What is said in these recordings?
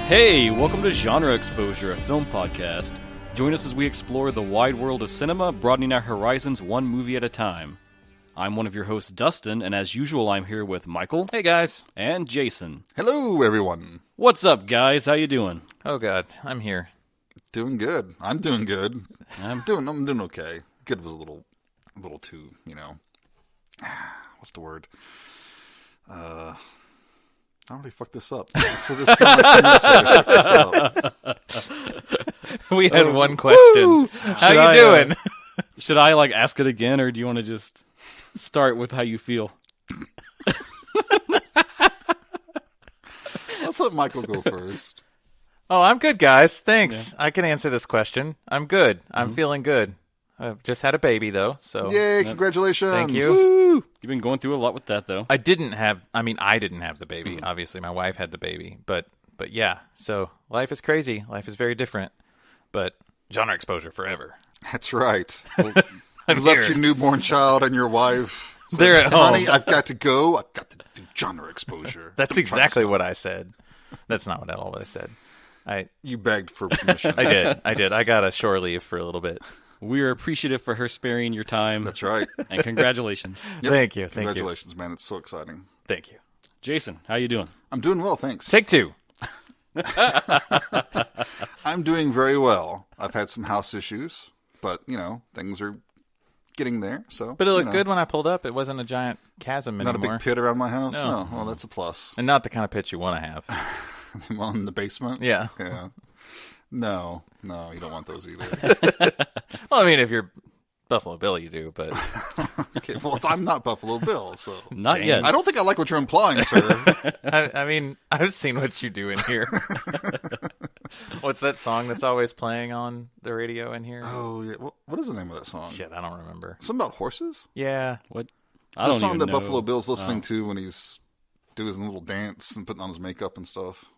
Hey, welcome to Genre Exposure, a film podcast. Join us as we explore the wide world of cinema, broadening our horizons one movie at a time. I'm one of your hosts, Dustin, and as usual, I'm here with Michael. Hey, guys. And Jason. Hello, everyone. What's up, guys? How you doing? Oh, God. I'm here. Doing good. I'm doing good. I'm doing okay. Good was a little too, what's the word? I already fucked this up. So this is kind of like 2 minutes where I fucked this up. We had one question. How you doing? Should I ask it again, or do you want to just start with how you feel? Let's let Michael go first. Oh, I'm good, guys. Thanks. Yeah. I can answer this question. I'm good. I'm feeling good. I've just had a baby, though. So yay, congratulations. Thank you. Woo! You've been going through a lot with that, though. I didn't have the baby. Obviously, my wife had the baby. But yeah, so life is crazy. Life is very different. But genre exposure forever. That's right. Well, you left your newborn child and your wife. They're at home. Honey, I've got to go. I've got to do genre exposure. That's exactly what I said. That's not at all what I said. You begged for permission. I did. I got a shore leave for a little bit. We are appreciative for her sparing your time. That's right. And congratulations. Yep. Thank you. Congratulations, man. It's so exciting. Thank you. Jason, how you doing? I'm doing well, thanks. Take 2. I'm doing very well. I've had some house issues, but, things are getting there. So, but it looked good when I pulled up. It wasn't a giant chasm anymore. Not a big pit around my house? No. Well, that's a plus. And not the kind of pit you want to have. Well, in the basement? Yeah. Yeah. No, you don't want those either. Well, I mean, if you're Buffalo Bill, you do, but... Okay, well, I'm not Buffalo Bill, so... Not yet. I don't think I like what you're implying, sir. I mean, I've seen what you do in here. What's that song that's always playing on the radio in here? Oh, yeah. What is the name of that song? Shit, I don't remember. Something about horses? Yeah. What? The song that Buffalo Bill's listening to when he's doing his little dance and putting on his makeup and stuff.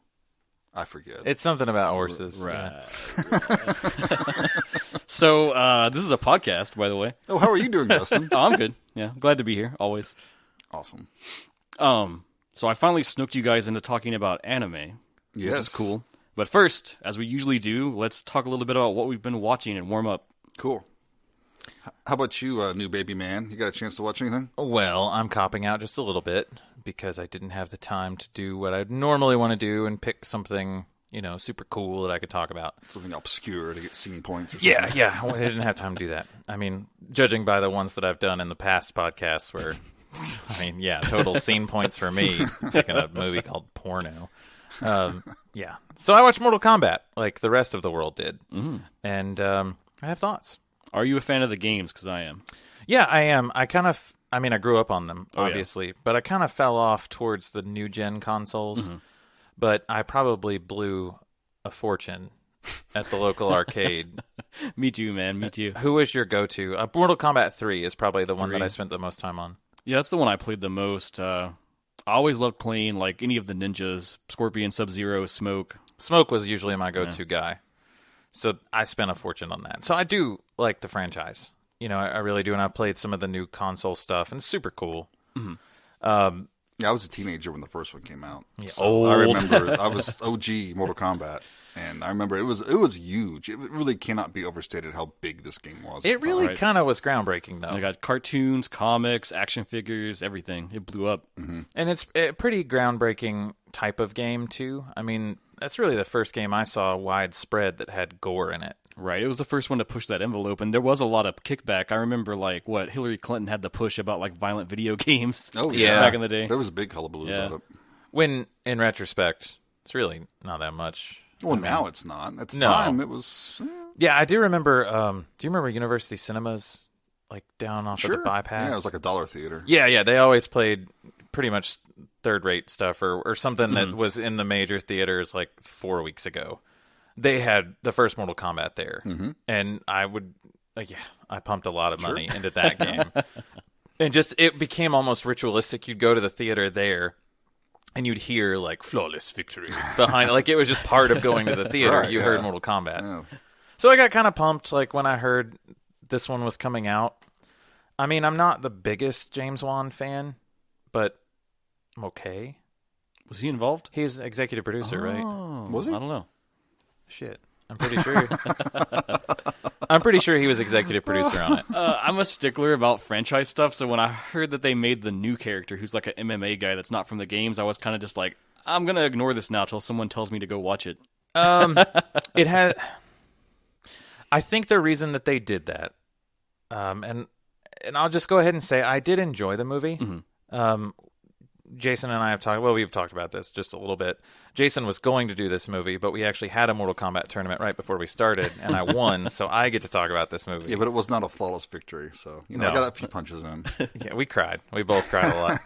I forget. It's something about horses. Right. Yeah. So, this is a podcast, by the way. Oh, how are you doing, Dustin? Oh, I'm good. Yeah, glad to be here, always. Awesome. So I finally snooked you guys into talking about anime. Yes. Which is cool. But first, as we usually do, let's talk a little bit about what we've been watching and warm up. Cool. How about you, new baby man? You got a chance to watch anything? Well, I'm copping out just a little bit because I didn't have the time to do what I'd normally want to do and pick something, super cool that I could talk about. Something obscure to get scene points or something. Yeah. I didn't have time to do that. I mean, judging by the ones that I've done in the past podcasts where, total scene points for me picking a movie called Porno. Yeah. So I watched Mortal Kombat like the rest of the world did. Mm-hmm. And I have thoughts. Are you a fan of the games? Because I am. Yeah, I am. I grew up on them, obviously, but I kind of fell off towards the new-gen consoles. Mm-hmm. But I probably blew a fortune at the local arcade. Me too, man. Me too. Who was your go-to? Mortal Kombat 3 is probably the one that I spent the most time on. Yeah, that's the one I played the most. I always loved playing any of the ninjas. Scorpion, Sub-Zero, Smoke. Smoke was usually my go-to guy. So I spent a fortune on that. So I do like the franchise. I really do. And I played some of the new console stuff, and it's super cool. Mm-hmm. I was a teenager when the first one came out. Yeah, so old. I remember I was OG Mortal Kombat. And I remember it was huge. It really cannot be overstated how big this game was. It really kind of was groundbreaking, though. I got cartoons, comics, action figures, everything. It blew up. Mm-hmm. And it's a pretty groundbreaking type of game, too. I mean, that's really the first game I saw widespread that had gore in it. Right. It was the first one to push that envelope, and there was a lot of kickback. I remember, Hillary Clinton had to push about, violent video games. Oh, yeah. Back in the day. There was a big hullabaloo about it. When, in retrospect, it's really not that much. Well, now it's not. At the time, it was... Yeah, I do remember... do you remember University Cinemas, down off of the bypass? Yeah, it was like a dollar theater. Yeah, they always played pretty much third-rate stuff or something that was in the major theaters 4 weeks ago. They had the first Mortal Kombat there. Mm-hmm. And I would... I pumped a lot of money into that game. And it became almost ritualistic. You'd go to the theater there, and you'd hear, flawless victory behind it. It was just part of going to the theater. Right, you heard Mortal Kombat. Yeah. So I got kind of pumped, when I heard this one was coming out. I mean, I'm not the biggest James Wan fan, but I'm okay. Was he involved? He's executive producer, right? Was he? I don't know. Shit. I'm pretty sure. I'm pretty sure he was executive producer on it. I'm a stickler about franchise stuff, so when I heard that they made the new character, who's like an MMA guy that's not from the games, I was kind of just like, I'm gonna ignore this now till someone tells me to go watch it. It had. I think the reason that they did that, and I'll just go ahead and say I did enjoy the movie. Mm-hmm. Jason and I have talked. Well, we've talked about this just a little bit. Jason was going to do this movie, but we actually had a Mortal Kombat tournament right before we started, and I won, so I get to talk about this movie. Yeah, but it was not a flawless victory, so I got a few punches in. Yeah, we cried. We both cried a lot.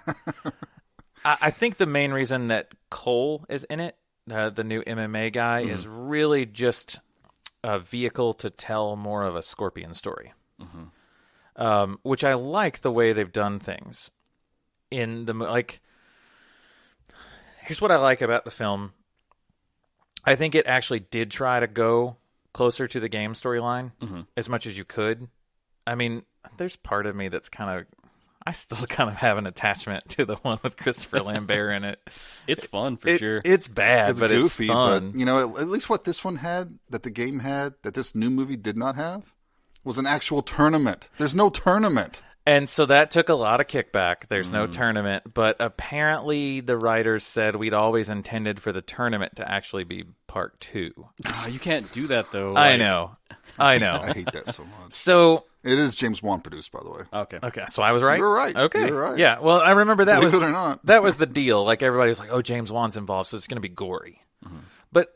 I think the main reason that Cole is in it, the new MMA guy, is really just a vehicle to tell more of a Scorpion story, which I like the way they've done things. In the here's what I like about the film. I think it actually did try to go closer to the game storyline as much as you could. I mean, there's part of me that's I still kind of have an attachment to the one with Christopher Lambert in it. It's fun for sure. It's bad, It's but goofy, it's fun. but at least what this one had, that the game had, that this new movie did not have, was an actual tournament. There's no tournament. And so that took a lot of kickback. There's no tournament, but apparently the writers said we'd always intended for the tournament to actually be part 2. Oh, you can't do that though. I know. I hate that so much. So it is James Wan produced, by the way. Okay. So I was right. You were right. Okay. You were right. Yeah. Well, I remember that Believe it or not. that was the deal. Like everybody was like, "Oh, James Wan's involved, so it's going to be gory." But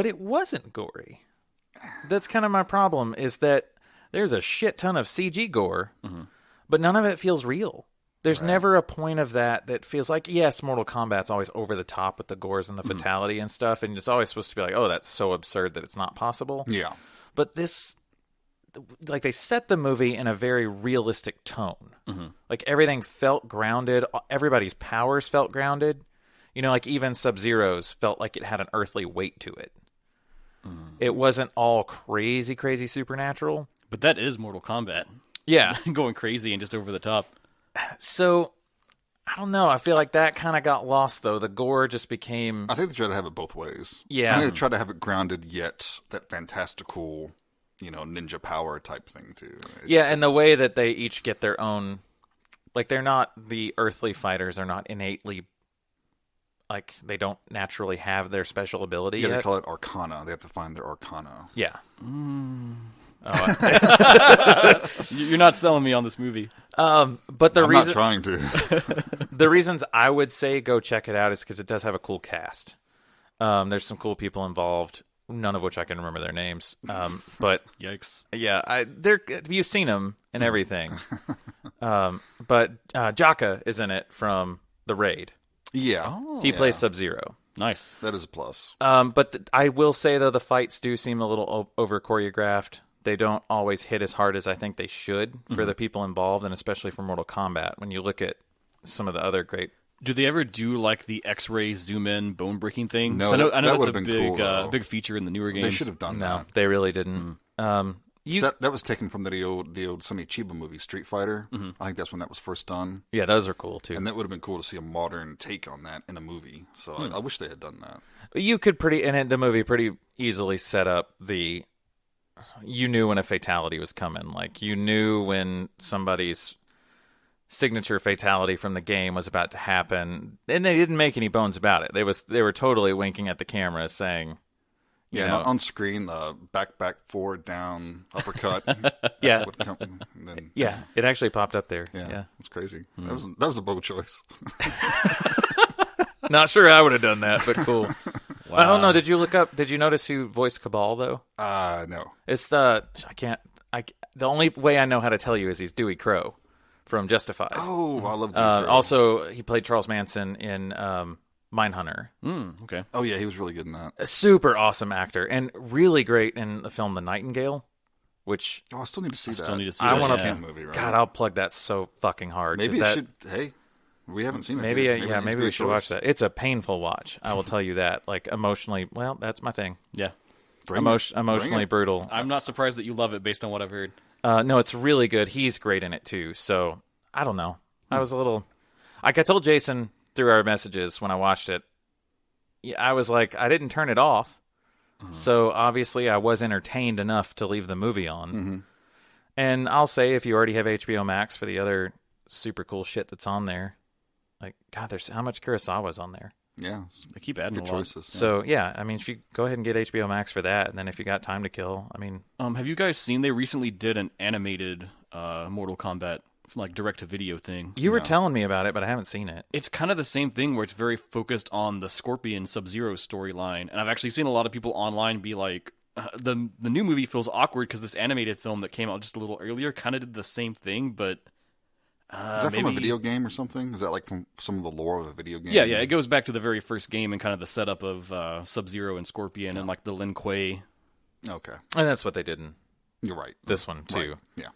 it wasn't gory. That's kind of my problem. Is that there's a shit ton of CG gore, but none of it feels real. There's never a point of that feels like, yes, Mortal Kombat's always over the top with the gores and the fatality and stuff, and it's always supposed to be like, oh, that's so absurd that it's not possible. Yeah. But this, like, they set the movie in a very realistic tone. Like, everything felt grounded. Everybody's powers felt grounded. You know, like, even Sub-Zero's felt like it had an earthly weight to it. It wasn't all crazy, crazy supernatural. But that is Mortal Kombat. Yeah. Going crazy and just over the top. So, I don't know. I feel like that kind of got lost, though. The gore just became... I think they tried to have it both ways. Yeah. I think they tried to have it grounded, yet that fantastical, ninja power type thing, too. And the way that they each get their own... Like, they're not... The earthly fighters are not innately... Like, they don't naturally have their special ability yet. They call it Arcana. They have to find their Arcana. Yeah. You're not selling me on this movie. But I'm not trying to. The reasons I would say go check it out is because it does have a cool cast. There's some cool people involved, none of which I can remember their names. But yikes. Yeah, you've seen them and everything. But Jaka is in it from The Raid. Yeah. He plays Sub-Zero. Nice. That is a plus. But I will say, though, the fights do seem a little over-choreographed. They don't always hit as hard as I think they should for the people involved, and especially for Mortal Kombat. When you look at some of the other great... Do they ever do, like, the X-ray zoom-in bone-breaking thing? No, I know that that's would a have been cool, big feature in the newer games. They should have done that. No, they really didn't. That was taken from the old Sonny Chiba movie, Street Fighter. I think that's when that was first done. Yeah, those are cool, too. And that would have been cool to see a modern take on that in a movie. So I wish they had done that. You could the movie pretty easily set up you knew when a fatality was coming. Like, you knew when somebody's signature fatality from the game was about to happen. And they didn't make any bones about it. They were totally winking at the camera saying... Yeah, and on screen, the back, forward, down, uppercut. Yeah. Would come, and then, yeah, it actually popped up there. Yeah. It's crazy. That was a bold choice. Not sure I would have done that, but cool. Wow. I don't know. Did you notice who voiced Cabal, though? No. It's the only way I know how to tell you is he's Dewey Crow from Justified. Oh, I love Dewey Crow. Also, he played Charles Manson in Mindhunter. Okay. Oh, yeah, he was really good in that. A super awesome actor, and really great in the film The Nightingale, which... Oh, I still need to see that. Still need to see I that. want Camp movie, right? God, I'll plug that so fucking hard. Maybe it should... Hey, we haven't seen it. Maybe, yet. maybe we should watch that. It's a painful watch. I will tell you that. Like, emotionally, well, that's my thing. Yeah. Emotionally brutal. I'm not surprised that you love it based on what I've heard. No, it's really good. He's great in it, too. So, I don't know. I was a little... Like I told Jason through our messages when I watched it, I was like, I didn't turn it off. So obviously I was entertained enough to leave the movie on. And I'll say, if you already have HBO Max for the other super cool shit that's on there, like, God, there's how much Kurosawa's on there. Yeah. They keep adding Good a lot. choices. Yeah. So, yeah, I mean, if you go ahead and get HBO Max for that, and then if you got time to kill, I mean... have you guys seen, they recently did an animated Mortal Kombat, like, direct-to-video thing. You were telling me about it, but I haven't seen it. It's kind of the same thing where it's very focused on the Scorpion Sub-Zero storyline, and I've actually seen a lot of people online be like, the new movie feels awkward because this animated film that came out just a little earlier kind of did the same thing, but... Is that from a video game or something? Is that like from some of the lore of a video game? Yeah, it goes back to the very first game and kind of the setup of Sub-Zero and Scorpion and like the Lin Kuei. Okay. And that's what they did in You're right. this one, too. Right. Yeah.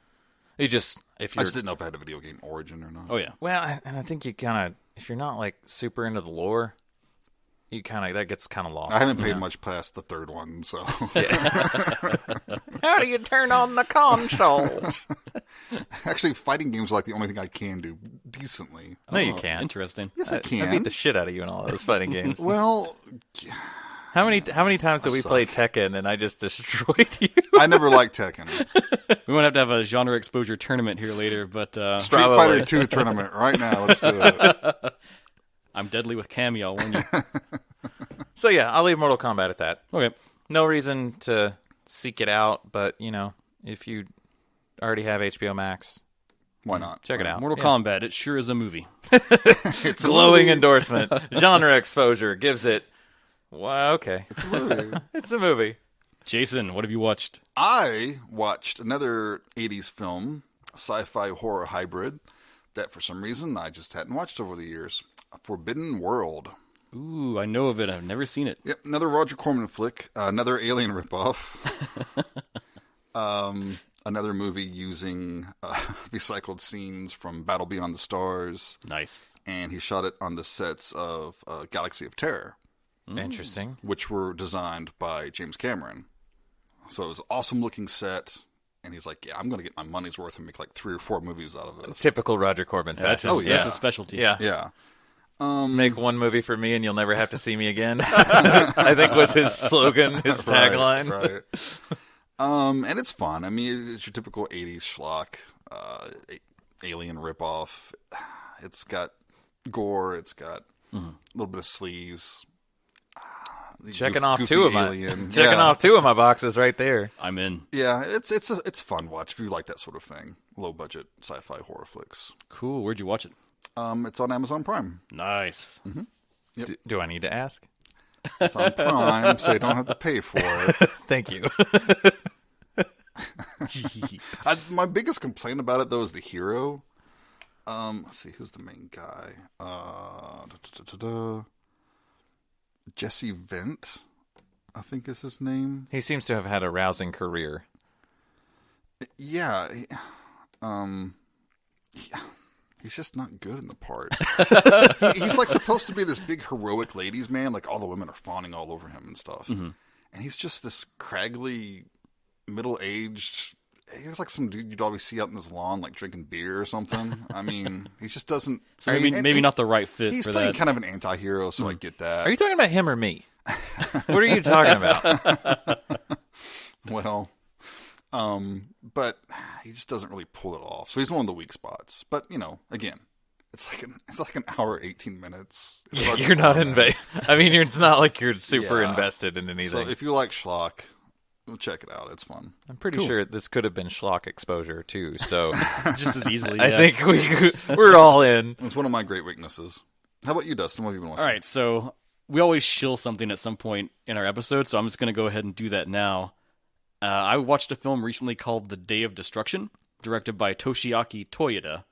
You just... if I you're just didn't know if it had a video game origin or not. Oh, yeah. Well, and I think you kind of... if you're not, like, super into the lore, you kind of... that gets kind of lost. I haven't paid much past the third one, so... How do you turn on the console? Actually, fighting games are like the only thing I can do decently. No, you can't. Interesting. Yes, I I can. beat the shit out of you in all those fighting games. Well, How many times did we play Tekken and I just destroyed you? I never liked Tekken. We won't have a genre exposure tournament here later, but Street Fighter 2 tournament right now. Let's do it. I'm deadly with Cammy, I'll warn you. So yeah, I'll leave Mortal Kombat at that. Okay. No reason to seek it out, but you know, if you already have HBO Max, Why not? check it out. Mortal Kombat, it sure is a movie. It's a Glowing movie. endorsement. Genre exposure gives it. Wow, okay. It's a movie. It's a movie. Jason, what have you watched? I watched another 80s film, a sci-fi horror hybrid, that for some reason I just hadn't watched over the years. Forbidden World. Ooh, I know of it. I've never seen it. Yep, another Roger Corman flick, another Alien ripoff. Another movie using recycled scenes from Battle Beyond the Stars. Nice. And he shot it on the sets of Galaxy of Terror. Interesting. Which were designed by James Cameron. So it was an awesome looking set. And he's like, yeah, I'm going to get my money's worth and make like 3 or 4 movies out of this. Typical Roger Corman. That's fashion. that's a specialty. Yeah. Yeah. Make one movie for me and you'll never have to see me again. I think was his slogan, his tagline. Right. And it's fun. I mean, it's your typical 80s schlock, alien ripoff. It's got gore. It's got a little bit of sleaze. Checking off goofy 2 of my alien. checking off 2 of my boxes right there. I'm in. Yeah, it's fun watch if you like that sort of thing. Low budget sci-fi horror flicks. Cool. Where'd you watch it? It's on Amazon Prime. Nice. Yep. Do I need to ask? It's on Prime, so you don't have to pay for it. Thank you. My biggest complaint about it, though, is the hero. Let's see, who's the main guy? Jesse Vent, I think is his name. He seems to have had a rousing career. Yeah. He's just not good in the part. He's like supposed to be this big heroic ladies man, like all the women are fawning all over him and stuff. And he's just this craggly, middle-aged. He's like some dude you'd always see out in his lawn, like drinking beer or something. I mean, he just doesn't. So maybe not the right fit He's for playing that. kind of an anti-hero, so I get that. Are you talking about him or me? What are you talking about? Well, but he just doesn't really pull it off. So he's one of the weak spots. But you know, again, it's like an hour, 18 minutes. Yeah, you're not I mean, it's not like you're super invested in anything. So if you like schlock, check it out. It's fun. I'm pretty sure this could have been schlock exposure too. So Just as easily. I yeah. think we're all in. It's one of my great weaknesses. How about you, Dustin? What have you been watching? All right, so we always shill something at some point in our episode, so I'm just going to go ahead and do that now. I watched a film recently called The Day of Destruction, directed by Toshiaki Toyoda.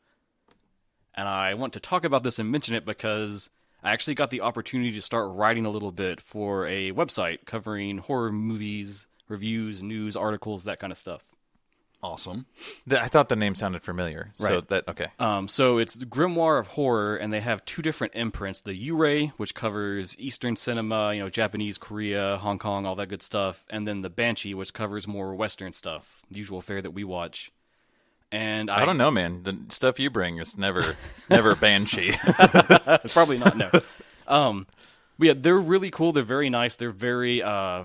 And I want to talk about this and mention it because I actually got the opportunity to start writing a little bit for a website covering horror movies, reviews, news, articles, that kind of stuff. Awesome. I thought the name sounded familiar. Right. So okay. So it's the Grimoire of Horror, and they have 2 different imprints. The Yurei, which covers Eastern cinema, Japanese, Korea, Hong Kong, all that good stuff. And then the Banshee, which covers more Western stuff, the usual fare that we watch. And I don't know, man. The stuff you bring is never Banshee. Probably not, no. But yeah, they're really cool. They're very nice. They're very I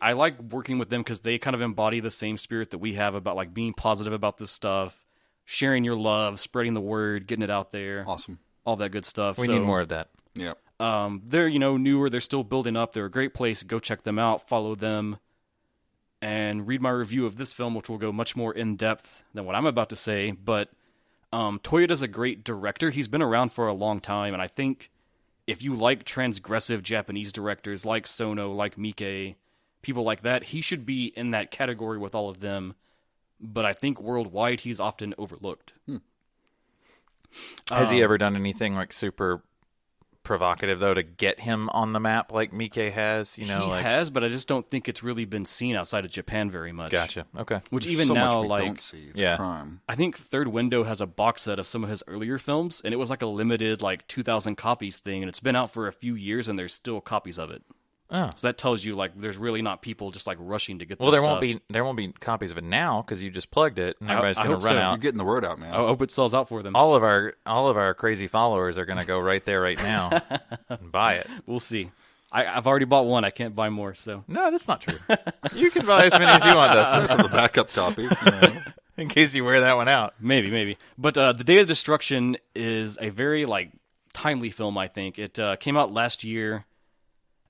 like working with them because they kind of embody the same spirit that we have about like being positive about this stuff, sharing your love, spreading the word, getting it out there. Awesome. All that good stuff. We need more of that. Yeah. They're, newer. They're still building up. They're a great place. Go check them out. Follow them. And read my review of this film, which will go much more in-depth than what I'm about to say. But Toyoda's a great director. He's been around for a long time. And I think if you like transgressive Japanese directors like Sono, like Miike, people like that, he should be in that category with all of them. But I think worldwide, he's often overlooked. Has he ever done anything like super provocative, though, to get him on the map like Miike has? He has, but I just don't think it's really been seen outside of Japan very much. Gotcha. Okay. Which There's even so now, much we don't see. It's a crime. I think Third Window has a box set of some of his earlier films, and it was like a limited 2,000 copies thing, and it's been out for a few years, and there's still copies of it. Oh. So that tells you there's really not people just rushing to get. Well, this there stuff. there won't be copies of it now because you just plugged it and everybody's going to run out. You're getting the word out, man. I hope it sells out for them. All of our crazy followers are going to go right there right now and buy it. We'll see. I've already bought one. I can't buy more. So no, that's not true. You can buy as many as you want, Dustin. That's the backup copy. In case you wear that one out. Maybe. But The Day of Destruction is a very timely film. I think it came out last year.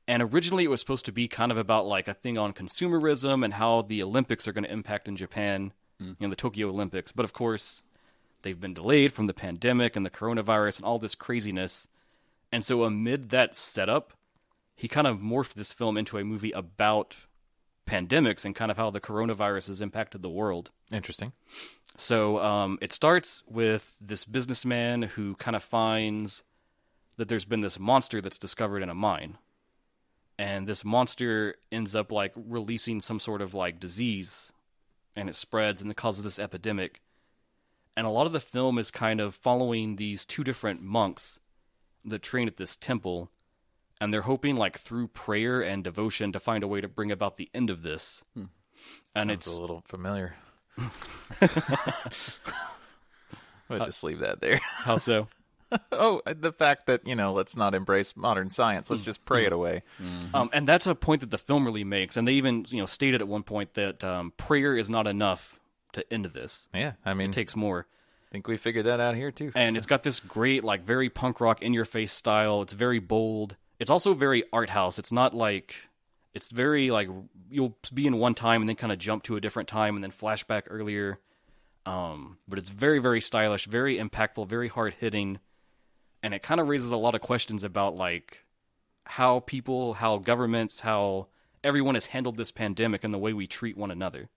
And originally it was supposed to be kind of about a thing on consumerism and how the Olympics are going to impact in Japan, the Tokyo Olympics. But of course, they've been delayed from the pandemic and the coronavirus and all this craziness. And so amid that setup, he kind of morphed this film into a movie about pandemics and kind of how the coronavirus has impacted the world. Interesting. So it starts with this businessman who kind of finds that there's been this monster that's discovered in a mine. And this monster ends up releasing some sort of disease, and it spreads and it causes this epidemic. And a lot of the film is kind of following these two different monks that train at this temple, and they're hoping through prayer and devotion to find a way to bring about the end of this. And Sounds it's a little familiar. We'll just leave that there. How so? Oh, the fact that, let's not embrace modern science. Let's just pray it away. And that's a point that the film really makes. And they even, stated at one point that prayer is not enough to end this. Yeah, I mean, it takes more. I think we figured that out here, too. And it's got this great, very punk rock, in-your-face style. It's very bold. It's also very art house. It's not it's very, you'll be in one time and then kind of jump to a different time and then flashback earlier. But it's very, very stylish, very impactful, very hard-hitting. And it kind of raises a lot of questions about how people, how governments, how everyone has handled this pandemic and the way we treat one another.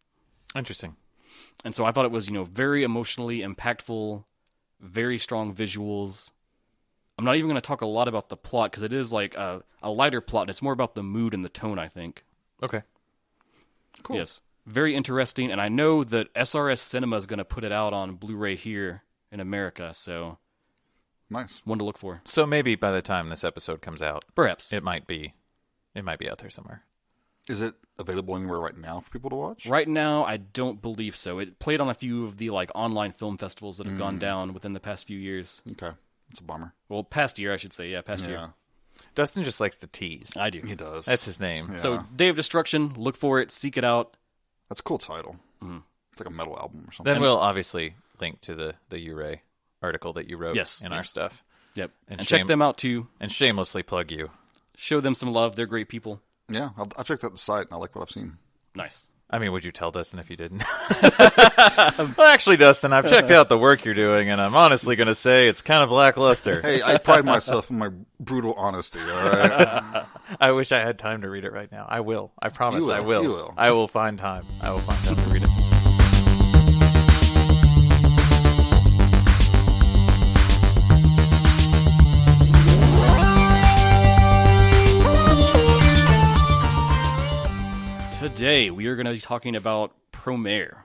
Interesting. And so I thought it was, very emotionally impactful, very strong visuals. I'm not even going to talk a lot about the plot because it is a lighter plot. And it's more about the mood and the tone, I think. Okay. Cool. Yes. Very interesting. And I know that SRS Cinema is going to put it out on Blu-ray here in America. So nice. One to look for. So maybe by the time this episode comes out, perhaps it might be out there somewhere. Is it available anywhere right now for people to watch? Right now, I don't believe so. It played on a few of the online film festivals that have gone down within the past few years. Okay. That's a bummer. Well, past year, I should say. Yeah, past year. Dustin just likes to tease. I do. He does. That's his name. Yeah. So, Day of Destruction, look for it, seek it out. That's a cool title. Mm-hmm. It's like a metal album or something. Then we'll obviously link to the Uray article that you wrote in our stuff. Yep. And check them out, too. And shamelessly plug you. Show them some love. They're great people. Yeah, I've checked out the site, and I like what I've seen. Nice. I mean, would you tell Dustin if you didn't? Well, actually, Dustin, I've checked out the work you're doing, and I'm honestly going to say it's kind of lackluster. Hey, I pride myself in my brutal honesty, all right? I wish I had time to read it right now. I will. I promise I will. You will. I will find time. I will find time to read it. Today, we are going to be talking about Promare.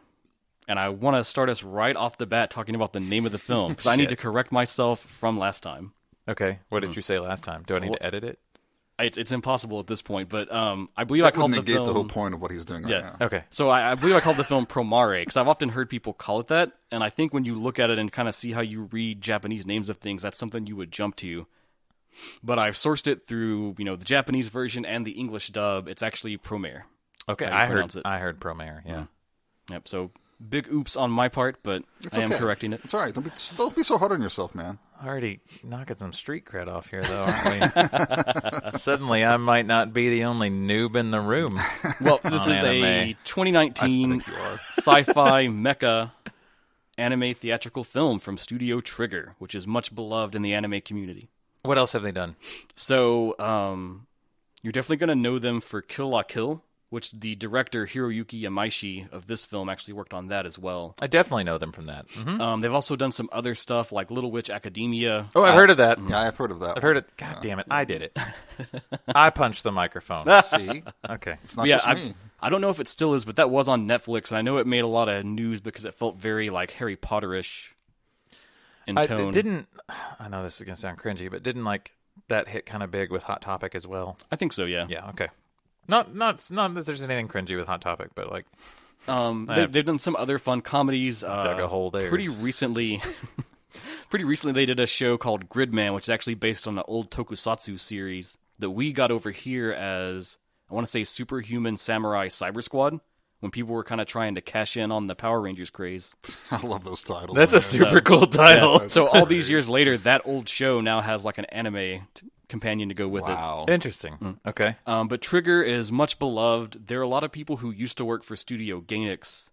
And I want to start us right off the bat talking about the name of the film, because I need to correct myself from last time. Okay. What did you say last time? Do I need to edit it? It's impossible at this point, but I believe I called the film... That would negate the whole point of what he's doing right now. Okay. So I believe I called the film Promare, because I've often heard people call it that, and I think when you look at it and kind of see how you read Japanese names of things, that's something you would jump to. But I've sourced it through, the Japanese version and the English dub. It's actually Promare. Okay, I heard Promare, yeah. Yep, so big oops on my part, but I am correcting it. It's all right. Don't be so hard on yourself, man. Already knocking some street cred off here, though, aren't we? Suddenly, I might not be the only noob in the room. Well, this is a 2019 sci-fi mecha anime theatrical film from Studio Trigger, which is much beloved in the anime community. What else have they done? So, you're definitely going to know them for Kill La Kill, which the director Hiroyuki Yamaishi of this film actually worked on that as well. I definitely know them from that. Mm-hmm. They've also done some other stuff like Little Witch Academia. Oh, I've heard of that. Yeah, I've heard of that. I've heard it. God damn it. I did it. I punched the microphone. See? Okay. It's not just me. I don't know if it still is, but that was on Netflix, and I know it made a lot of news because it felt very like Harry Potter-ish in tone. I know this is going to sound cringy, but didn't that hit kind of big with Hot Topic as well? I think so, yeah. Yeah, okay. Not that there's anything cringy with Hot Topic, but they've done some other fun comedies. Dug a hole there. Pretty recently they did a show called Gridman, which is actually based on an old tokusatsu series that we got over here as, I want to say, Superhuman Samurai Cyber Squad, when people were kind of trying to cash in on the Power Rangers craze. I love those titles. That's a super cool title. Yeah. So all these years later, that old show now has like an anime companion to go with it. Interesting. Okay. But Trigger is much beloved. There are a lot of people who used to work for Studio Gainax,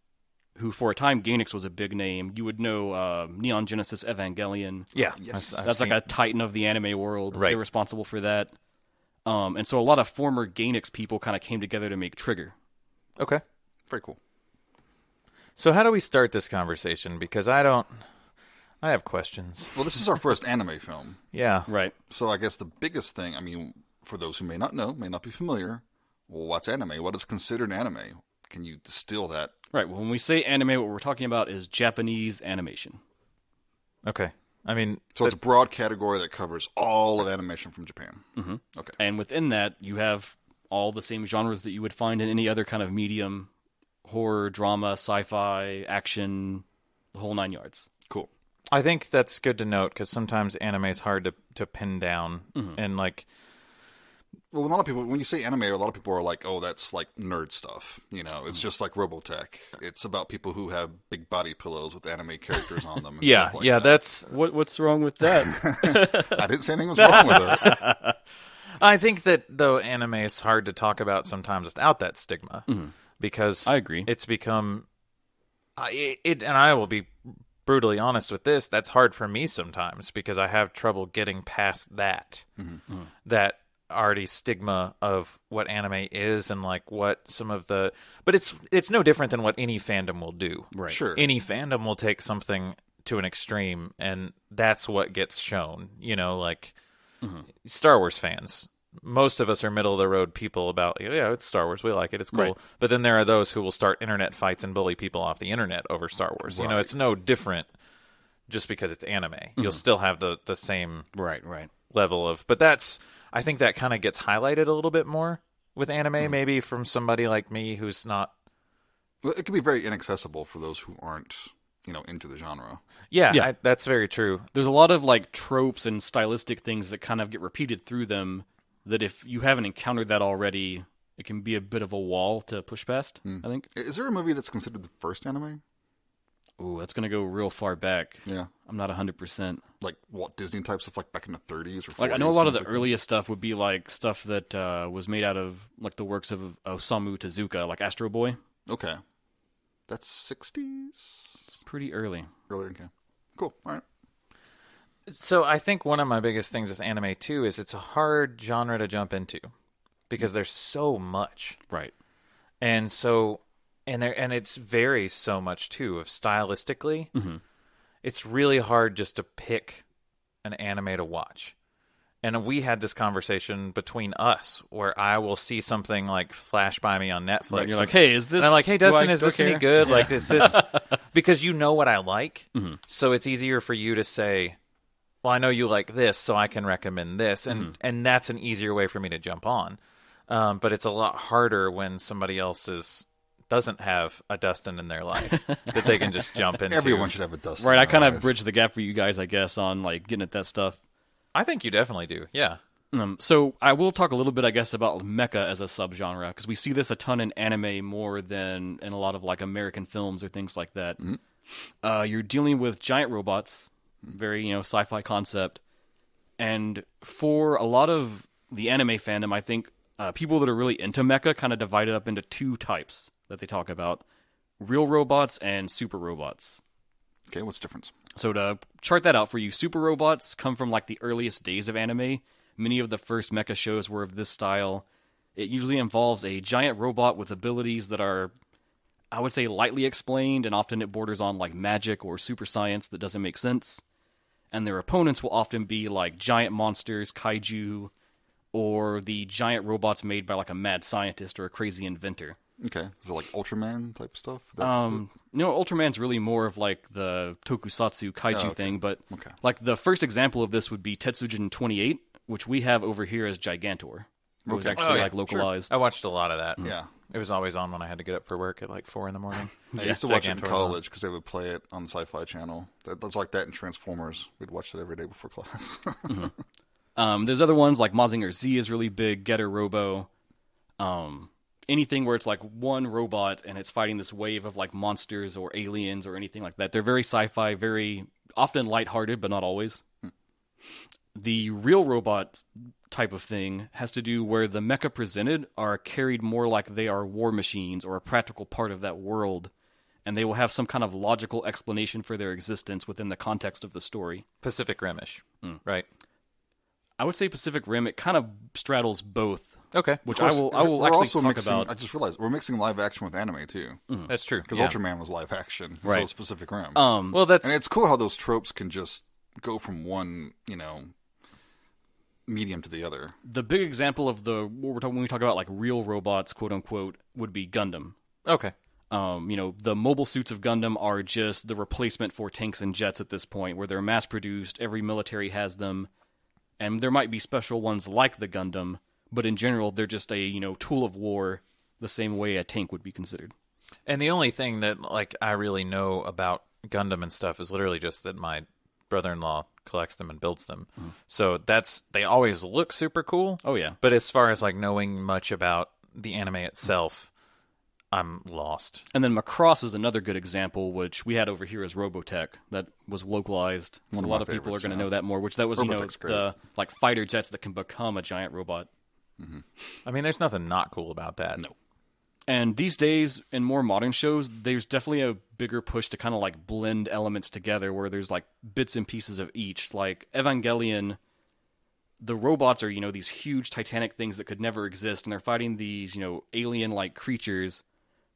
who for a time Gainax was a big name. You would know Neon Genesis Evangelion. Yeah. Yes. That's like a titan of the anime world. Right. They're responsible for that. And so a lot of former Gainax people kind of came together to make Trigger. Okay. Very cool. So how do we start this conversation? Because I have questions. Well, this is our first anime film. Yeah. Right. So I guess the biggest thing, for those who may not know, may not be familiar, well, what's anime? What is considered anime? Can you distill that? Right. Well, when we say anime, what we're talking about is Japanese animation. Okay. So it's a broad category that covers all of animation from Japan. Mm-hmm. Okay. And within that, you have all the same genres that you would find in any other kind of medium: horror, drama, sci-fi, action, the whole nine yards. Cool. I think that's good to note because sometimes anime is hard to pin down. Mm-hmm. And well, a lot of people, when you say anime, a lot of people are like, oh, that's like nerd stuff. It's just like Robotech. It's about people who have big body pillows with anime characters on them. And stuff like that. That's what's wrong with that? I didn't say anything was wrong with it. I think that though anime is hard to talk about sometimes without that stigma, because I agree. It's become and I will be brutally honest with this. That's hard for me sometimes because I have trouble getting past that that already stigma of what anime is and what some of the. But it's no different than what any fandom will do. Right. Sure. Any fandom will take something to an extreme, and that's what gets shown. Star Wars fans. Most of us are middle of the road people about, it's Star Wars, we like it, it's cool. Right. But then there are those who will start internet fights and bully people off the internet over Star Wars. Right. It's no different just because it's anime. You'll still have the same right level of, but I think that kind of gets highlighted a little bit more with anime, maybe from somebody like me who's not. Well, it can be very inaccessible for those who aren't, into the genre. Yeah. That's very true. There's a lot of tropes and stylistic things that kind of get repeated through them that if you haven't encountered that already, it can be a bit of a wall to push past, I think. Is there a movie that's considered the first anime? Ooh, that's going to go real far back. Yeah. I'm not 100%. Like Walt Disney type stuff, back in the 30s or 40s? I know a lot of the earliest stuff would be stuff that was made out of the works of Osamu Tezuka, like Astro Boy. Okay. That's 60s? It's pretty early. Earlier, okay. Cool, all right. So I think one of my biggest things with anime too is it's a hard genre to jump into because there's so much. Right. And so and it's varies so much too of stylistically. It's really hard just to pick an anime to watch. And we had this conversation between us where I will see something flash by me on Netflix. Right, you're like, hey, is this... And I'm like, hey, Dustin, is this any good? Is this... Because you know what I like, so it's easier for you to say, well, I know you like this, so I can recommend this. And that's an easier way for me to jump on. But it's a lot harder when somebody else doesn't have a Dustin in their life that they can just jump into. Everyone should have a Dustin. Right, I kind of bridge the gap for you guys, I guess, on getting at that stuff. I think you definitely do, yeah. So I will talk a little bit, I guess, about mecha as a subgenre, because we see this a ton in anime more than in a lot of like American films or things like that. You're dealing with giant robots, very sci-fi concept, and for a lot of the anime fandom, I think people that are really into mecha kind of divide it up into two types that they talk about: real robots and super robots. Okay, what's the difference? So to chart that out for you, super robots come from like the earliest days of anime. Many of the first mecha shows were of this style. It usually involves a giant robot with abilities that are, I would say, lightly explained, and often it borders on like magic or super science that doesn't make sense. And their opponents will often be like giant monsters, kaiju, or the giant robots made by like a mad scientist or a crazy inventor. Okay, is it like Ultraman type stuff? Ultraman's really more of like the tokusatsu kaiju thing, but like the first example of this would be Tetsujin 28, which we have over here as Gigantor. It was actually like localized. Sure. I watched a lot of that. Yeah. It was always on when I had to get up for work at like 4 a.m. I used to watch it in college because they would play it on the Sci-Fi Channel. That was like that in Transformers. We'd watch it every day before class. There's other ones like Mazinger Z is really big, Getter Robo. Anything where it's like one robot and it's fighting this wave of like monsters or aliens or anything like that. They're very sci-fi, very often lighthearted, but not always. The real robot type of thing has to do where the mecha presented are carried more like they are war machines or a practical part of that world, and they will have some kind of logical explanation for their existence within the context of the story. Pacific Rim-ish, right? I would say Pacific Rim. It kind of straddles both. Okay, which I will actually talk about. I just realized we're mixing live action with anime too. That's true, because Ultraman was live action, right? So it's Pacific Rim. And it's cool how those tropes can just go from one, medium to the other. The big example of when we talk about like real robots, quote unquote, would be Gundam. Okay. The mobile suits of Gundam are just the replacement for tanks and jets at this point, where they're mass produced. Every military has them, and there might be special ones like the Gundam, but in general, they're just a tool of war, the same way a tank would be considered. And the only thing that like I really know about Gundam and stuff is literally just that my brother-in-law collects them and builds them. So they always look super cool. Oh yeah. But as far as like knowing much about the anime itself, I'm lost. And then Macross is another good example, which we had over here as Robotech, that was localized. So a lot of people are going to know that more, which that was the like fighter jets that can become a giant robot. I mean, there's nothing not cool about that. No. And these days, in more modern shows, there's definitely a bigger push to kind of like blend elements together where there's like bits and pieces of each. Like Evangelion, the robots are, these huge titanic things that could never exist, and they're fighting these, alien-like creatures.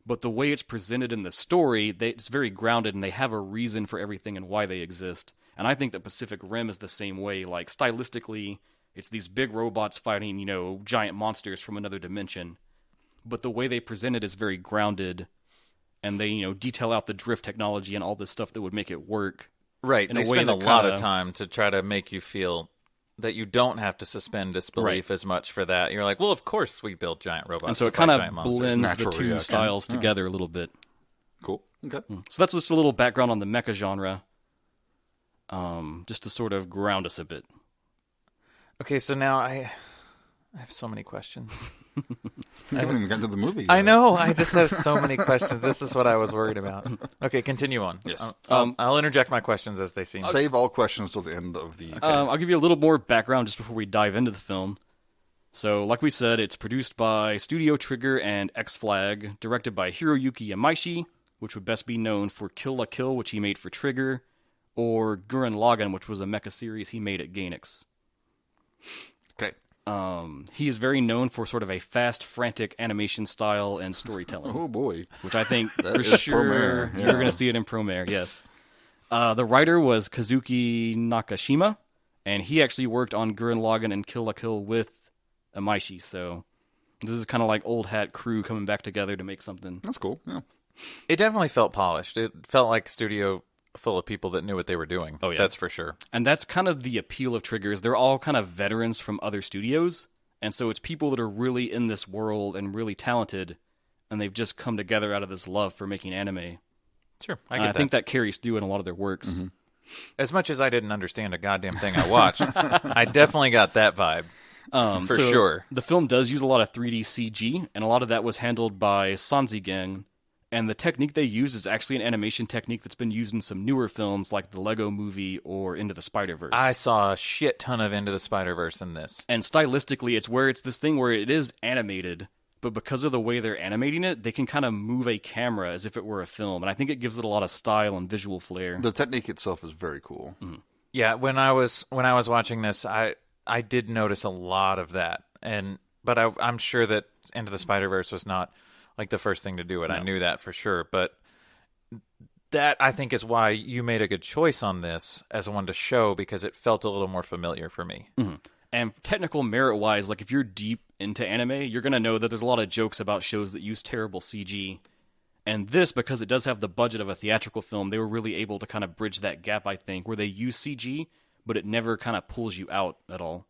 But the way it's presented in the story, it's very grounded, and they have a reason for everything and why they exist. And I think that Pacific Rim is the same way. Like, stylistically, it's these big robots fighting, giant monsters from another dimension. But the way they present it is very grounded, and they, detail out the drift technology and all this stuff that would make it work. Right. They spend a lot of time to try to make you feel that you don't have to suspend disbelief as much for that. You're like, well, of course we build giant robots. And so it kind of blends the two styles together a little bit. Cool. Okay. So that's just a little background on the mecha genre, just to sort of ground us a bit. Okay, so now I have so many questions. I haven't even gotten to the movie yet. I know. I just have so many questions. This is what I was worried about. Okay, continue on. Yes. I'll interject my questions as they seem. Save all questions till the end of the... Okay. I'll give you a little more background just before we dive into the film. So, like we said, it's produced by Studio Trigger and X-Flag, directed by Hiroyuki Yamaishi, which would best be known for Kill la Kill, which he made for Trigger, or Gurren Lagann, which was a mecha series he made at Gainax. Okay. He is very known for sort of a fast, frantic animation style and storytelling. Oh, boy. Which I think for sure you're going to see it in Promare, yes. The writer was Kazuki Nakashima, and he actually worked on Gurren Lagann and Kill la Kill with Amaishi, so this is kind of like old hat crew coming back together to make something. That's cool, yeah. It definitely felt polished. It felt like a studio full of people that knew what they were doing. Oh, yeah. That's for sure. And that's kind of the appeal of Triggers. They're all kind of veterans from other studios, and so it's people that are really in this world and really talented, and they've just come together out of this love for making anime. Sure, I get that. I think that carries through in a lot of their works. Mm-hmm. As much as I didn't understand a goddamn thing I watched, I definitely got that vibe. For sure. The film does use a lot of 3D CG, and a lot of that was handled by Sanzigen. And the technique they use is actually an animation technique that's been used in some newer films like the Lego Movie or Into the Spider-Verse. I saw a shit ton of Into the Spider-Verse in this. And stylistically, it's this thing where it is animated, but because of the way they're animating it, they can kind of move a camera as if it were a film. And I think it gives it a lot of style and visual flair. The technique itself is very cool. Mm-hmm. Yeah, when I was watching this, I did notice a lot of that. But I'm sure that Into the Spider-Verse was not like the first thing to do it. No. I knew that for sure. But that, I think, is why you made a good choice on this as one to show, because it felt a little more familiar for me. Mm-hmm. And technical merit-wise, like if you're deep into anime, you're going to know that there's a lot of jokes about shows that use terrible CG. And this, because it does have the budget of a theatrical film, they were really able to kind of bridge that gap, I think, where they use CG, but it never kind of pulls you out at all.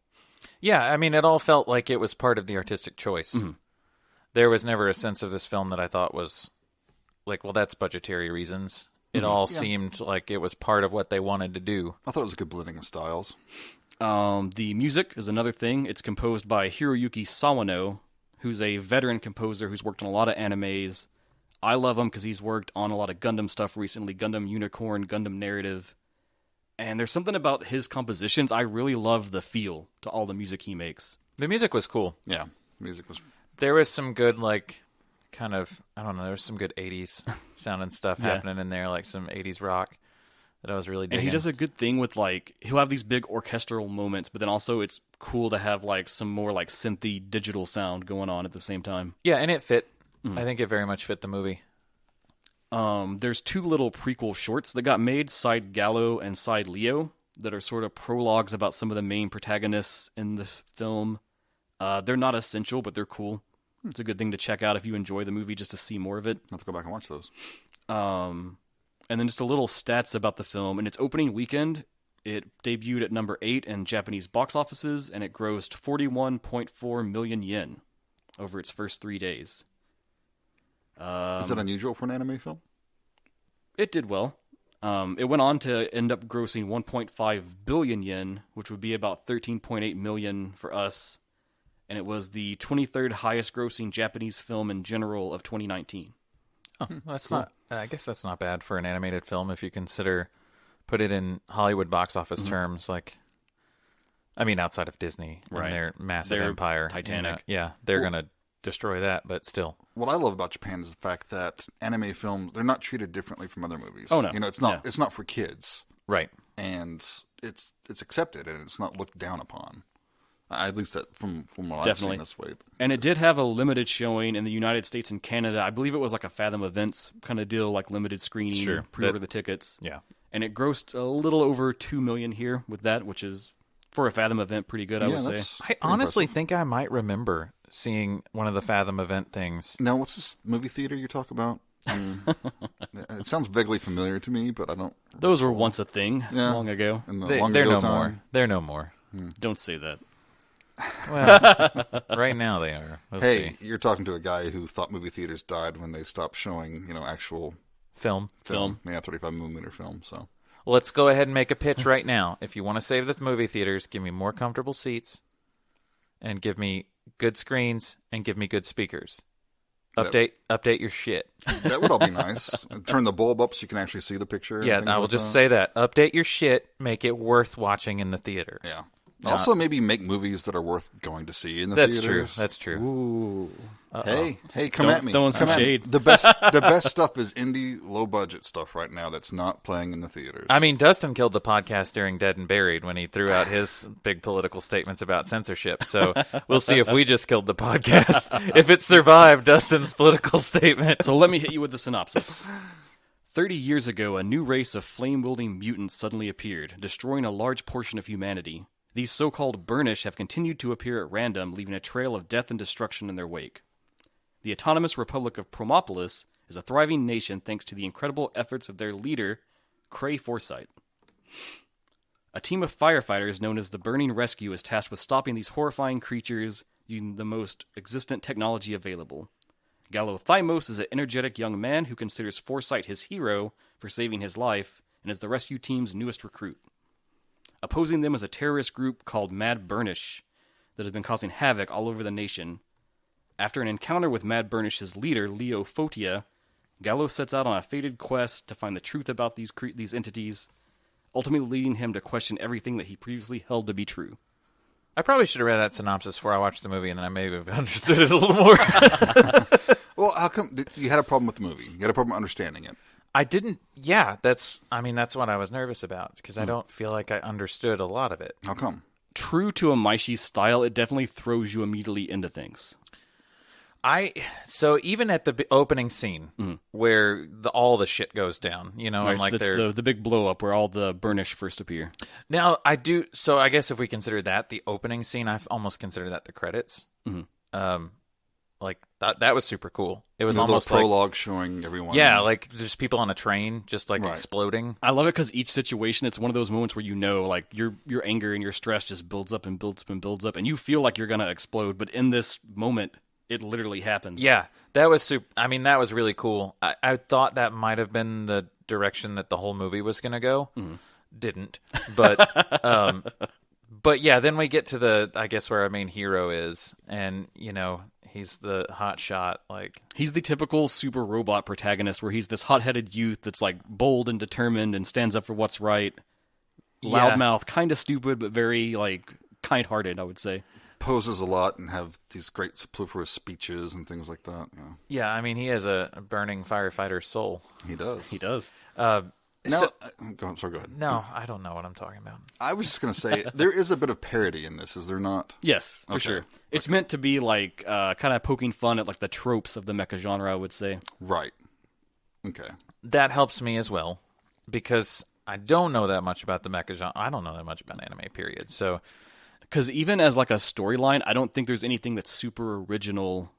Yeah, I mean, it all felt like it was part of the artistic choice. Mm-hmm. There was never a sense of this film that I thought was like, well, that's budgetary reasons. It all seemed like it was part of what they wanted to do. I thought it was a good blending of styles. The music is another thing. It's composed by Hiroyuki Sawano, who's a veteran composer who's worked on a lot of animes. I love him because he's worked on a lot of Gundam stuff recently, Gundam Unicorn, Gundam Narrative. And there's something about his compositions. I really love the feel to all the music he makes. The music was cool. Yeah, music was... There was some good, like, kind of, I don't know, there was some good 80s sounding stuff happening in there, like some 80s rock that I was really digging. And he does a good thing with, like, he'll have these big orchestral moments, but then also it's cool to have, like, some more, like, synthy digital sound going on at the same time. Yeah, and it fit. Mm-hmm. I think it very much fit the movie. There's 2 little prequel shorts that got made, Side Gallo and Side Leo, that are sort of prologues about some of the main protagonists in the film. They're not essential, but they're cool. It's a good thing to check out if you enjoy the movie, just to see more of it. I'll have to go back and watch those. And then just a little stats about the film. In its opening weekend, it debuted at number 8 in Japanese box offices, and it grossed 41.4 million yen over its first 3 days. Is that unusual for an anime film? It did well. It went on to end up grossing 1.5 billion yen, which would be about 13.8 million for us. And it was the 23rd highest grossing Japanese film in general of 2019. Oh, that's cool. I guess that's not bad for an animated film if you put it in Hollywood box office terms. Like, I mean, outside of Disney and their massive empire. Titanic. They're going to destroy that, but still. What I love about Japan is the fact that anime films, they're not treated differently from other movies. Oh, no. You know, it's not for kids. Right. And it's accepted and it's not looked down upon. At least that from what Definitely. I've seen this way. And it did have a limited showing in the United States and Canada. I believe it was like a Fathom Events kind of deal, like limited screening, pre-order the tickets. Yeah. And it grossed a little over 2 million here with that, which is, for a Fathom event, pretty good, I would say. I honestly think I might remember seeing one of the Fathom event things. Now, what's this movie theater you talk about? It sounds vaguely familiar to me, but I don't... Those were once a thing long ago. They're no more. They're no more. Don't say that. Well, right now they are. We'll see. You're talking to a guy who thought movie theaters died when they stopped showing, actual film. Yeah, 35mm film. So let's go ahead and make a pitch right now. If you want to save the movie theaters, give me more comfortable seats, and give me good screens, and give me good speakers. Update your shit. That would all be nice. Turn the bulb up so you can actually see the picture. Yeah, I will just say that. Update your shit. Make it worth watching in the theater. Yeah. Also, maybe make movies that are worth going to see in the theaters. That's true. Ooh. Hey, come at me. Throwing some shade. The best stuff is indie, low budget stuff right now that's not playing in the theaters. I mean, Dustin killed the podcast during Dead and Buried when he threw out his big political statements about censorship. So we'll see if we just killed the podcast. If it survived Dustin's political statement. So let me hit you with the synopsis. 30 years ago, a new race of flame-wielding mutants suddenly appeared, destroying a large portion of humanity. These so-called Burnish have continued to appear at random, leaving a trail of death and destruction in their wake. The autonomous Republic of Promopolis is a thriving nation thanks to the incredible efforts of their leader, Cray Forsyth. A team of firefighters known as the Burning Rescue is tasked with stopping these horrifying creatures using the most existent technology available. Gallo Thymos is an energetic young man who considers Forsyth his hero for saving his life, and is the rescue team's newest recruit. Opposing them is a terrorist group called Mad Burnish that has been causing havoc all over the nation. After an encounter with Mad Burnish's leader, Leo Fotia, Gallo sets out on a fated quest to find the truth about these entities, ultimately leading him to question everything that he previously held to be true. I probably should have read that synopsis before I watched the movie, and then I maybe have understood it a little more. Well, how come you had a problem with the movie? You had a problem understanding it? I didn't. Yeah, that's what I was nervous about, because I don't feel like I understood a lot of it. How come? True to a Maishi style, it definitely throws you immediately into things. So even at the opening scene where all the shit goes down, you know, Right, so that's the big blow up where all the Burnish first appear. Now I do. So I guess if we consider that the opening scene, I've almost considered that the credits. Like that was super cool. It was almost like prologue showing everyone. Yeah, like just people on a train just like exploding. I love it because each situation, it's one of those moments where you know, like your anger and your stress just builds up and builds up and builds up, and you feel like you're gonna explode. But in this moment, it literally happens. Yeah, that was super. I mean, that was really cool. I thought that might have been the direction that the whole movie was gonna go. Didn't, but but yeah. Then we get to I guess where our main hero is, and you know. He's the hot shot, like... He's the typical super robot protagonist where he's this hot-headed youth that's, like, bold and determined and stands up for what's right. Loudmouth, kind of stupid, but very, like, kind-hearted, I would say. Poses a lot and have these great superfluous speeches and things like that. Yeah, I mean, he has a burning firefighter soul. He does. He does. Go ahead. No, I don't know what I'm talking about. I was just going to say, there is a bit of parody in this, is there not? Yes, for sure. It's meant to be like kind of poking fun at like the tropes of the mecha genre, I would say. Right. Okay. That helps me as well, because I don't know that much about the mecha genre. I don't know that much about anime, period. So, because even as like a storyline, I don't think there's anything that's super original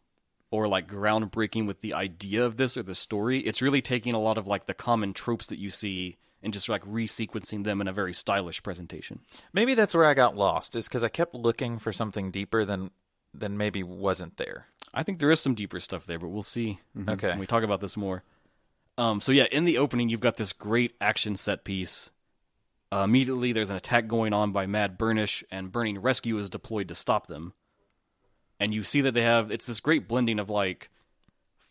or like groundbreaking with the idea of this or the story. It's really taking a lot of like the common tropes that you see and just like resequencing them in a very stylish presentation. Maybe that's where I got lost, is because I kept looking for something deeper than maybe wasn't there. I think there is some deeper stuff there, but we'll see Okay. when we talk about this more. So yeah, in the opening, you've got this great action set piece. Immediately, there's an attack going on by Mad Burnish, and Burning Rescue is deployed to stop them. And you see that it's this great blending of, like,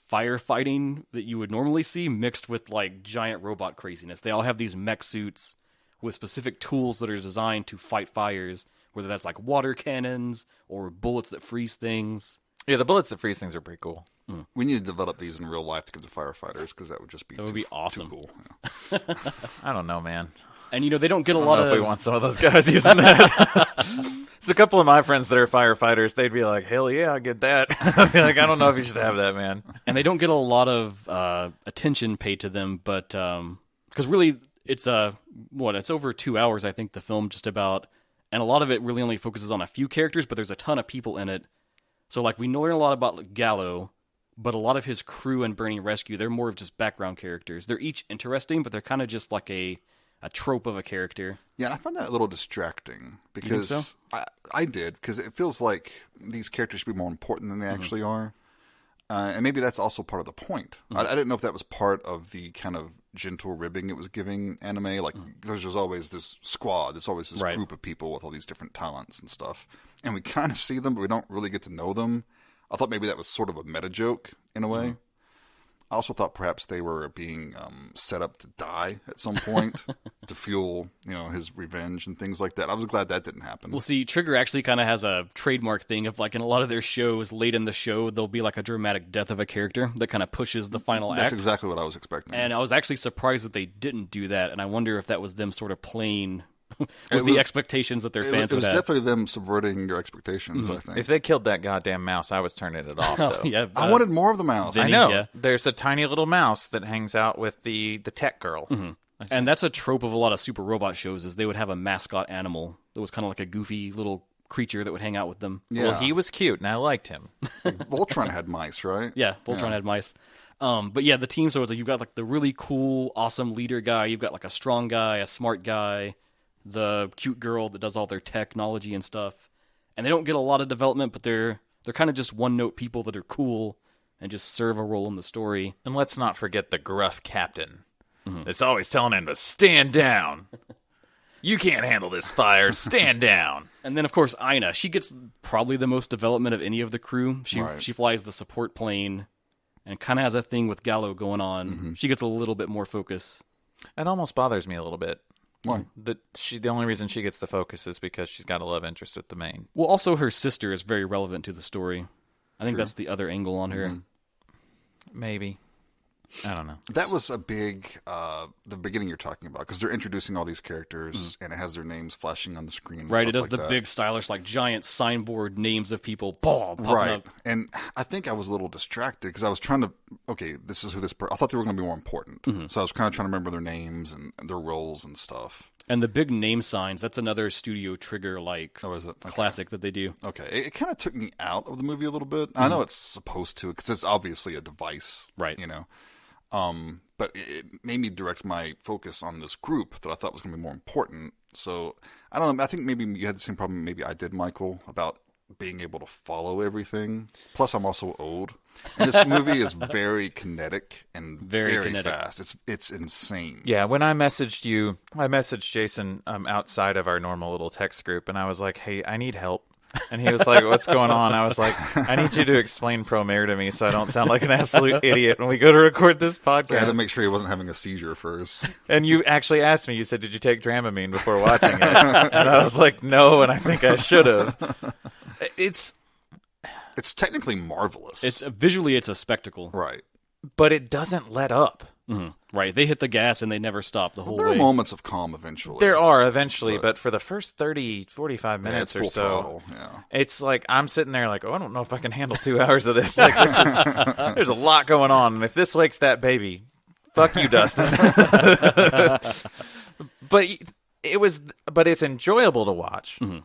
firefighting that you would normally see mixed with, like, giant robot craziness. They all have these mech suits with specific tools that are designed to fight fires, whether that's, like, water cannons or bullets that freeze things. Yeah, the bullets that freeze things are pretty cool. We need to develop these in real life to give to firefighters, because that would just be awesome. Too cool. Yeah. I don't know, man. And, you know, they don't get a I lot don't know of... if we want some of those guys using that. There's a couple of my friends that are firefighters. They'd be like, hell yeah, I'll get that. I'd be like, I don't know if you should have that, man. And they don't get a lot of attention paid to them, but... Because really, it's over 2 hours, I think, the film just about... And a lot of it really only focuses on a few characters, but there's a ton of people in it. So, like, we learn a lot about Gallo, but a lot of his crew and Burning Rescue, they're more of just background characters. They're each interesting, but they're kind of just like a trope of a character. Yeah, I find that a little distracting, because you think so? I did, because it feels like these characters should be more important than they actually are. And maybe that's also part of the point. I didn't know if that was part of the kind of gentle ribbing it was giving anime. Like, there's just always this squad. There's always this group of people with all these different talents and stuff. And we kind of see them, but we don't really get to know them. I thought maybe that was sort of a meta joke in a way. I also thought perhaps they were being set up to die at some point to fuel, his revenge and things like that. I was glad that didn't happen. Well, see, Trigger actually kind of has a trademark thing of, like, in a lot of their shows, late in the show, there'll be, like, a dramatic death of a character that kind of pushes the final act. That's exactly what I was expecting. And I was actually surprised that they didn't do that, and I wonder if that was them sort of playing... with the expectations that their fans would have. It was definitely them subverting your expectations, I think. If they killed that goddamn mouse, I was turning it off, though. Yeah, I wanted more of the mouse. I know. Yeah. There's a tiny little mouse that hangs out with the tech girl. And that's a trope of a lot of super robot shows, is they would have a mascot animal that was kind of like a goofy little creature that would hang out with them. Yeah. Well, he was cute, and I liked him. Voltron had mice, right? Yeah, Voltron had mice. But yeah, the team, so it's like you've got like the really cool, awesome leader guy, you've got like a strong guy, a smart guy, the cute girl that does all their technology and stuff. And they don't get a lot of development, but they're kind of just one-note people that are cool and just serve a role in the story. And let's not forget the gruff captain. It's always telling him to stand down. You can't handle this fire. Stand down. And then, of course, Ina. She gets probably the most development of any of the crew. She flies the support plane and kind of has a thing with Gallo going on. Mm-hmm. She gets a little bit more focus. It almost bothers me a little bit. Why? The only reason she gets the focus is because she's got a love interest with the main. Well, also her sister is very relevant to the story. I think that's the other angle on her. Maybe. I don't know. That was a big, the beginning you're talking about, because they're introducing all these characters, and it has their names flashing on the screen. Right, it does the big, stylish, like, giant signboard names of people popping up. And I think I was a little distracted, because I was trying to, this is who I thought they were going to be more important. Mm-hmm. So I was kind of trying to remember their names and their roles and stuff. And the big name signs, that's another Studio Trigger, classic that they do. Okay, it kind of took me out of the movie a little bit. Mm-hmm. I know it's supposed to, because it's obviously a device. Right. You know? But it made me direct my focus on this group that I thought was going to be more important. So, I don't know, I think maybe you had the same problem maybe I did, Michael, about being able to follow everything. Plus, I'm also old. And this movie is very kinetic and very fast. It's insane. Yeah, when I messaged Jason outside of our normal little text group, and I was like, hey, I need help. And he was like, what's going on? I was like, I need you to explain Promare to me so I don't sound like an absolute idiot when we go to record this podcast. I had to make sure he wasn't having a seizure first. And you actually asked me, you said, did you take Dramamine before watching it? And I was like, no, and I think I should have. It's technically marvelous. Visually, it's a spectacle. Right. But it doesn't let up. Mm-hmm. Right. They hit the gas and they never stop the whole way. There are moments of calm eventually. There are eventually, but for the first 30, 45 minutes or so, throttle, it's like I'm sitting there like, I don't know if I can handle 2 hours of this. Like, there's a lot going on. And if this wakes that baby, fuck you, Dustin. But it's enjoyable to watch. Mm-hmm.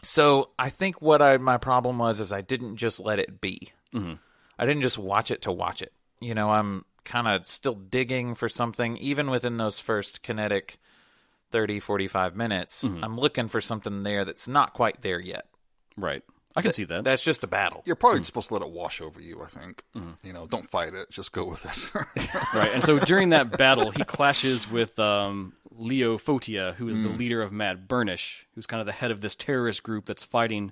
So I think my problem was I didn't just let it be. Mm-hmm. I didn't just watch it to watch it. You know, I'm kind of still digging for something, even within those first kinetic 30, 45 minutes. Mm-hmm. I'm looking for something there that's not quite there yet. Right. I can see that. That's just a battle. You're probably supposed to let it wash over you, I think. Mm-hmm. You know, don't fight it. Just go with it. Right. And so during that battle, he clashes with Leo Fotia, who is the leader of Mad Burnish, who's kind of the head of this terrorist group that's fighting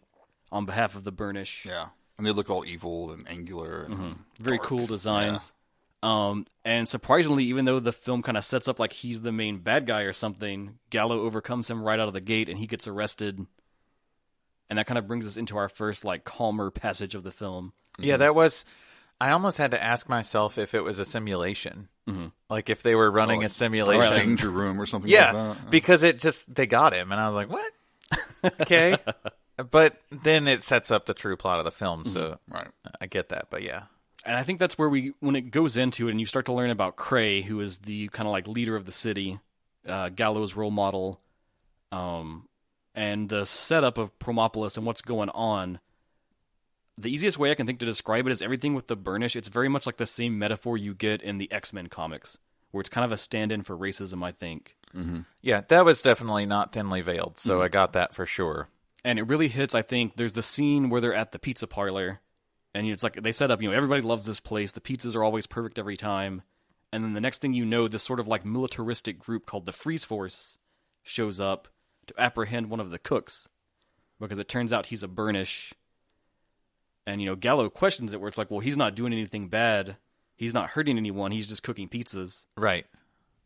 on behalf of the Burnish. Yeah. And they look all evil and angular and very dark. Cool designs. Yeah. And surprisingly, even though the film kind of sets up like he's the main bad guy or something, Gallo overcomes him right out of the gate and he gets arrested. And that kind of brings us into our first like calmer passage of the film. Yeah, I almost had to ask myself if it was a simulation. Mm-hmm. Like if they were running a simulation. Or a danger room or something like that. Yeah, because they got him. And I was like, what? Okay. But then it sets up the true plot of the film, so I get that, but yeah. And I think that's where when it goes into it and you start to learn about Cray, who is the kind of like leader of the city, Gallo's role model, and the setup of Promopolis and what's going on. The easiest way I can think to describe it is everything with the Burnish. It's very much like the same metaphor you get in the X-Men comics, where it's kind of a stand-in for racism, I think. Mm-hmm. Yeah, that was definitely not thinly veiled, so I got that for sure. And it really hits, I think, there's the scene where they're at the pizza parlor, and it's like, they set up, everybody loves this place, the pizzas are always perfect every time, and then the next thing you know, this sort of like militaristic group called the Freeze Force shows up to apprehend one of the cooks, because it turns out he's a Burnish, and, Gallo questions it, where it's like, well, he's not doing anything bad, he's not hurting anyone, he's just cooking pizzas. Right.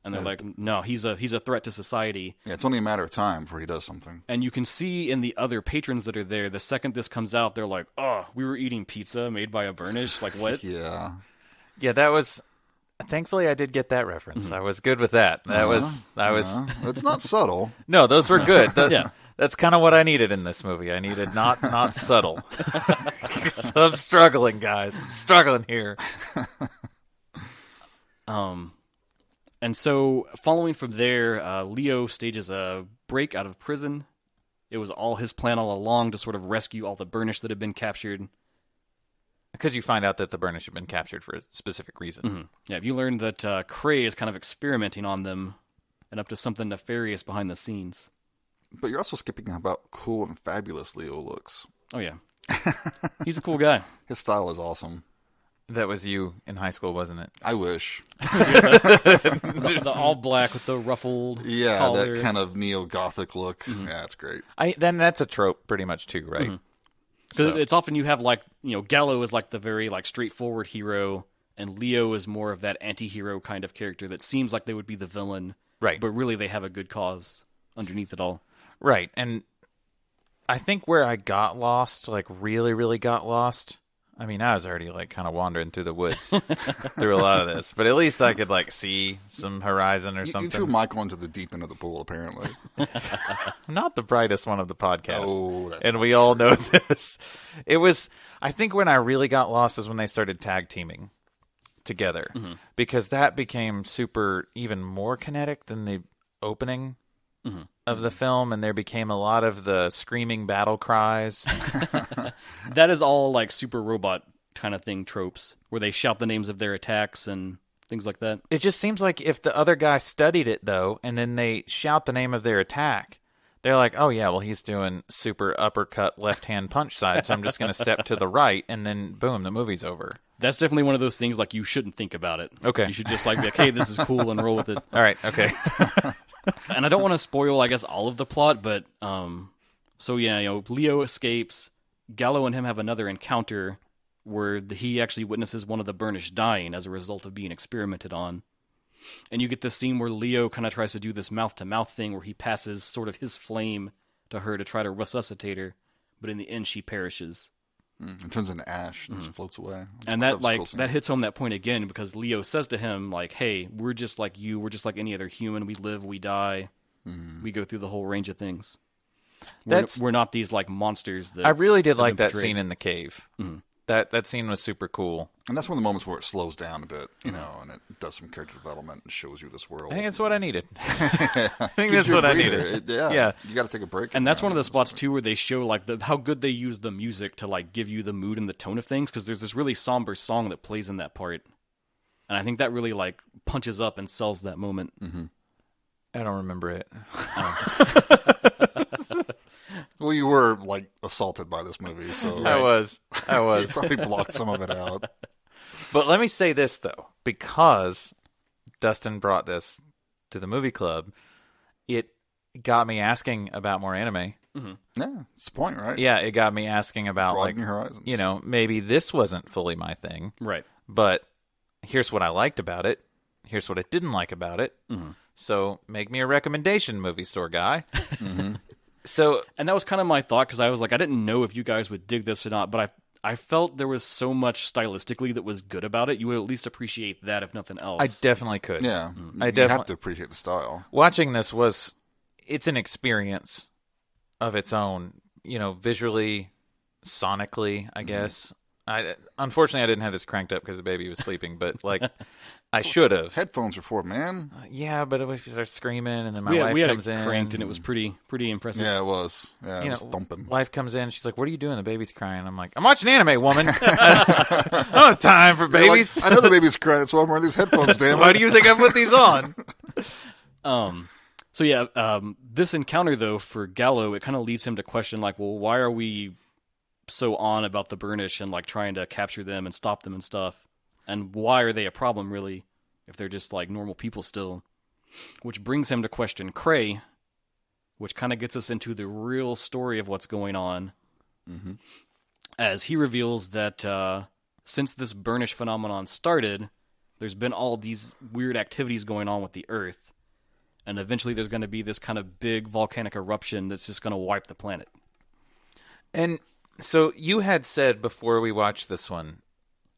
And they're like, no, he's a threat to society. Yeah, it's only a matter of time before he does something. And you can see in the other patrons that are there, the second this comes out, they're like, oh, we were eating pizza made by a Burnish? Like, what? Yeah. Yeah, that was... Thankfully, I did get that reference. I was good with that. It's not subtle. No, those were good. That's kind of what I needed in this movie. I needed not subtle. So I'm struggling, guys. I'm struggling here. And so, following from there, Leo stages a break out of prison. It was all his plan all along to sort of rescue all the Burnish that had been captured. Because you find out that the Burnish have been captured for a specific reason. Mm-hmm. Yeah, you learn that Cray is kind of experimenting on them and up to something nefarious behind the scenes. But you're also skipping how about cool and fabulous Leo looks. Oh, yeah. He's a cool guy. His style is awesome. That was you in high school, wasn't it? I wish. The all black with the ruffled collar. That kind of neo-Gothic look. Mm-hmm. Yeah, it's great. Then that's a trope pretty much too, right? Because it's often you have Gallo is like the very like straightforward hero, and Leo is more of that anti-hero kind of character that seems like they would be the villain, right? But really they have a good cause underneath it all, right? And I think where I got lost, like really, really got lost. I mean, I was already like kind of wandering through the woods through a lot of this, but at least I could like see some horizon or something. You threw Michael into the deep end of the pool, apparently. I'm not the brightest one of the podcast. Oh, that's and we all know this. It was, I think when I really got lost is when they started tag teaming together, because that became super, even more kinetic than the opening of the film, and there became a lot of the screaming battle cries. That is all like super robot kind of thing tropes, where they shout the names of their attacks and things like that. It just seems like if the other guy studied it, though, and then they shout the name of their attack, they're like, oh yeah, well he's doing super uppercut left-hand punch side, so I'm just going to step to the right, and then boom, the movie's over. That's definitely one of those things like you shouldn't think about it. Okay. You should just like be like, hey, this is cool, and roll with it. All right, okay. And I don't want to spoil, I guess, all of the plot, but so yeah, Leo escapes. Gallo and him have another encounter where he actually witnesses one of the Burnish dying as a result of being experimented on. And you get this scene where Leo kind of tries to do this mouth-to-mouth thing where he passes sort of his flame to her to try to resuscitate her, but in the end she perishes. It turns into ash and just floats away. And that hits home that point again, because Leo says to him, like, hey, we're just like you. We're just like any other human. We live, we die. We go through the whole range of things. We're not these like monsters. That I really did like that scene in the cave. That scene was super cool. And that's one of the moments where it slows down a bit, and it does some character development and shows you this world. I think that's what I needed. I think that's what I needed. Yeah. You got to take a break. And that's one of the spots, too, where they show like how good they use the music to like give you the mood and the tone of things, because there's this really somber song that plays in that part. And I think that really like punches up and sells that moment. I don't remember it. Well, you were like assaulted by this movie, so I was. You probably blocked some of it out. But let me say this though, because Dustin brought this to the movie club, it got me asking about more anime. Yeah, it's the point, right? Yeah, it got me asking about broaden your horizons. Maybe this wasn't fully my thing, right? But here's what I liked about it. Here's what I didn't like about it. So make me a recommendation, movie store guy. And that was kind of my thought, because I was like, I didn't know if you guys would dig this or not, but I felt there was so much stylistically that was good about it. You would at least appreciate that, if nothing else. I definitely could. Yeah, you have to appreciate the style. Watching this it's an experience of its own, visually, sonically, I guess. Unfortunately, I didn't have this cranked up because the baby was sleeping, but like I should have. Headphones are for, man. Yeah, but if you start screaming and then my wife comes in, cranked, and it was pretty impressive. Yeah, it was. Yeah, it was thumping. Wife comes in, she's like, "What are you doing?" The baby's crying. I'm like, "I'm watching anime, woman. I don't have time for babies." Like, I know the baby's crying, that's why I'm wearing these headphones. Damn so why do you think I put these on? So yeah, this encounter though for Gallo, it kind of leads him to question like, well, why are we so on about the Burnish and like trying to capture them and stop them and stuff, and why are they a problem really if they're just like normal people still? Which brings him to question Cray, which kind of gets us into the real story of what's going on, as he reveals that since this Burnish phenomenon started, there's been all these weird activities going on with the Earth, and eventually there's going to be this kind of big volcanic eruption that's just going to wipe the planet. And so you had said before we watched this one,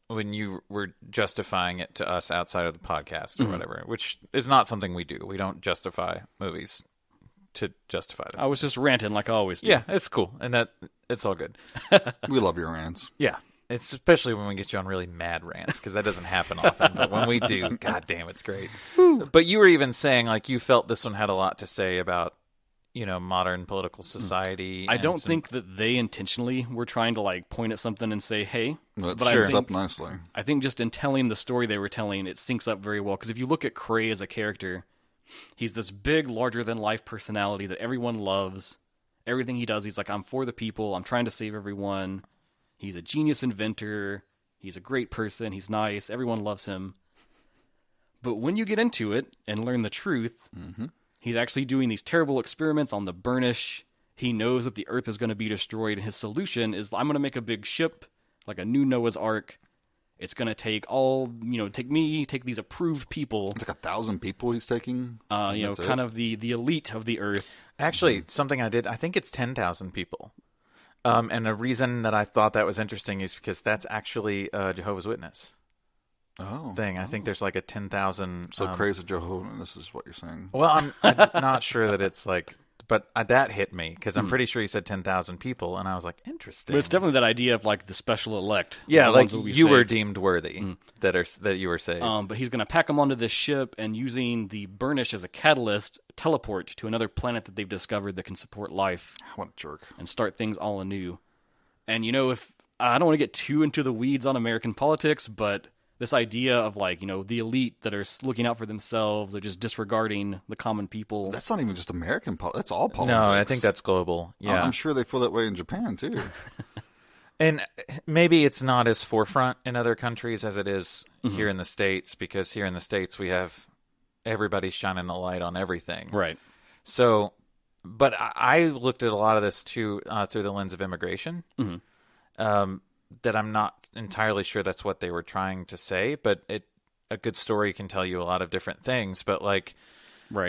when you were justifying it to us outside of the podcast or whatever, which is not something we do. We don't justify movies to justify them. I was just ranting like I always do. Yeah, it's cool. And it's all good. We love your rants. Yeah. It's especially when we get you on really mad rants, because that doesn't happen often. But when we do, god damn, it's great. But you were even saying like you felt this one had a lot to say about modern political society. I don't think that they intentionally were trying to like point at something and say, hey. Well, it syncs up nicely. I think just in telling the story they were telling, it syncs up very well. Because if you look at Cray as a character, he's this big, larger-than-life personality that everyone loves. Everything he does, he's like, I'm for the people. I'm trying to save everyone. He's a genius inventor. He's a great person. He's nice. Everyone loves him. But when you get into it and learn the truth, he's actually doing these terrible experiments on the Burnish. He knows that the Earth is going to be destroyed. And his solution is, I'm going to make a big ship, like a new Noah's Ark. It's going to take take these approved people. It's like 1,000 people he's taking. Kind of the elite of the Earth. Actually, something I did, I think it's 10,000 people. And the reason that I thought that was interesting is because that's actually Jehovah's Witness thing. I think there's like a 10,000. So crazy Jehovah, this is what you're saying. Well, I'm not sure that it's like, but that hit me because I'm pretty sure he said 10,000 people, and I was like, interesting. But it's definitely that idea of like the special elect. Yeah, like you were deemed worthy that you were saved. But he's going to pack them onto this ship and using the Burnish as a catalyst, teleport to another planet that they've discovered that can support life. What a jerk. And start things all anew. And if I don't want to get too into the weeds on American politics, but this idea of the elite that are looking out for themselves or just disregarding the common people. That's not even just American politics. That's all politics. No, I think that's global. Yeah. I'm sure they feel that way in Japan, too. And maybe it's not as forefront in other countries as it is here in the States, because here in the States we have everybody shining a light on everything. Right. So, but I looked at a lot of this, too, through the lens of immigration. That I'm not entirely sure that's what they were trying to say, but a good story can tell you a lot of different things. But right,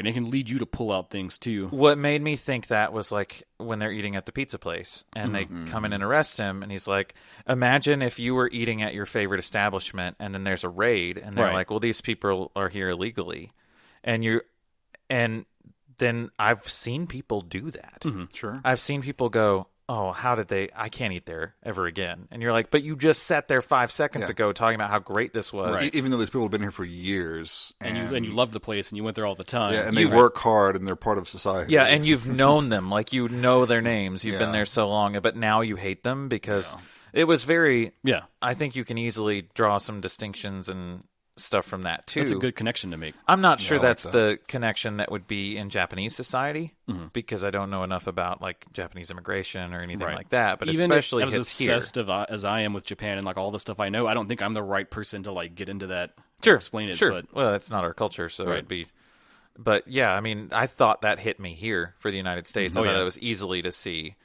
and it can lead you to pull out things too. What made me think that was like when they're eating at the pizza place and they come in and arrest him, and he's like, imagine if you were eating at your favorite establishment and then there's a raid and they're like, well, these people are here illegally, and then I've seen people do that. Sure, I've seen people go, oh, how did they? I can't eat there ever again. And you're like, but you just sat there 5 seconds ago talking about how great this was. Right. Even though these people have been here for years. And you love the place and you went there all the time. Yeah, and they work hard and they're part of society. Yeah, and you've known them. Like, you know their names. You've been there so long. But now you hate them because it was very... Yeah. I think you can easily draw some distinctions and stuff from that, too. That's a good connection to make. I'm not sure that's the connection that would be in Japanese society, because I don't know enough about Japanese immigration or anything like that. But even especially as obsessed as I am with Japan and all the stuff I know, I don't think I'm the right person to get into that. Sure, explain it. Sure. But, well, it's not our culture, so it'd be. But yeah, I mean, I thought that hit me here for the United States. I thought it was easily to see,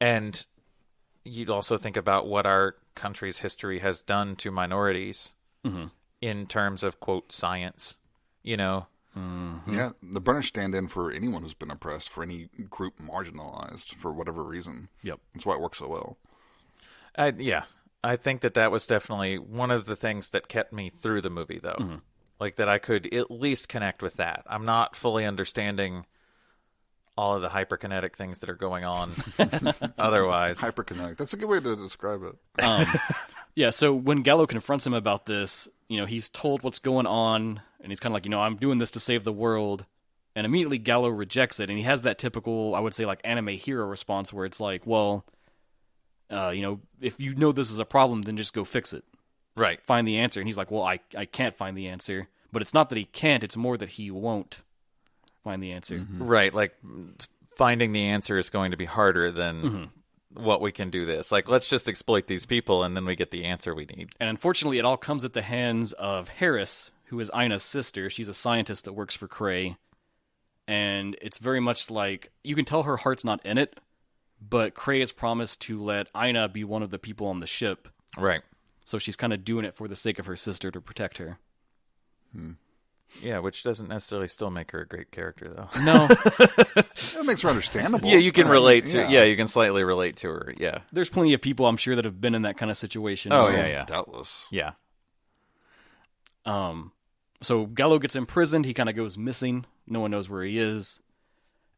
and you'd also think about what our country's history has done to minorities. In terms of, quote, science, Yeah, the Burnish stand in for anyone who's been oppressed, for any group marginalized for whatever reason. Yep. That's why it works so well. I think that was definitely one of the things that kept me through the movie, though. That I could at least connect with that. I'm not fully understanding all of the hyper-kinetic things that are going on otherwise. Hyper-kinetic. That's a good way to describe it. Yeah, so when Gallo confronts him about this, he's told what's going on, and he's kind of like, I'm doing this to save the world. And immediately Gallo rejects it, and he has that typical, I would say, anime hero response where it's like, well, if you know this is a problem, then just go fix it. Right. Find the answer. And he's like, well, I can't find the answer. But it's not that he can't, it's more that he won't find the answer. Right, finding the answer is going to be harder than... what we can do this. Let's just exploit these people and then we get the answer we need. And unfortunately, it all comes at the hands of Harris, who is Ina's sister. She's a scientist that works for Cray. And it's very much you can tell her heart's not in it, but Cray has promised to let Ina be one of the people on the ship. Right. So she's kind of doing it for the sake of her sister to protect her. Yeah, which doesn't necessarily still make her a great character, though. No. It makes her understandable. Yeah, you can relate to... Yeah, you can slightly relate to her, yeah. There's plenty of people, I'm sure, that have been in that kind of situation. Oh, yeah. Doubtless. Yeah. So Gallo gets imprisoned. He kind of goes missing. No one knows where he is.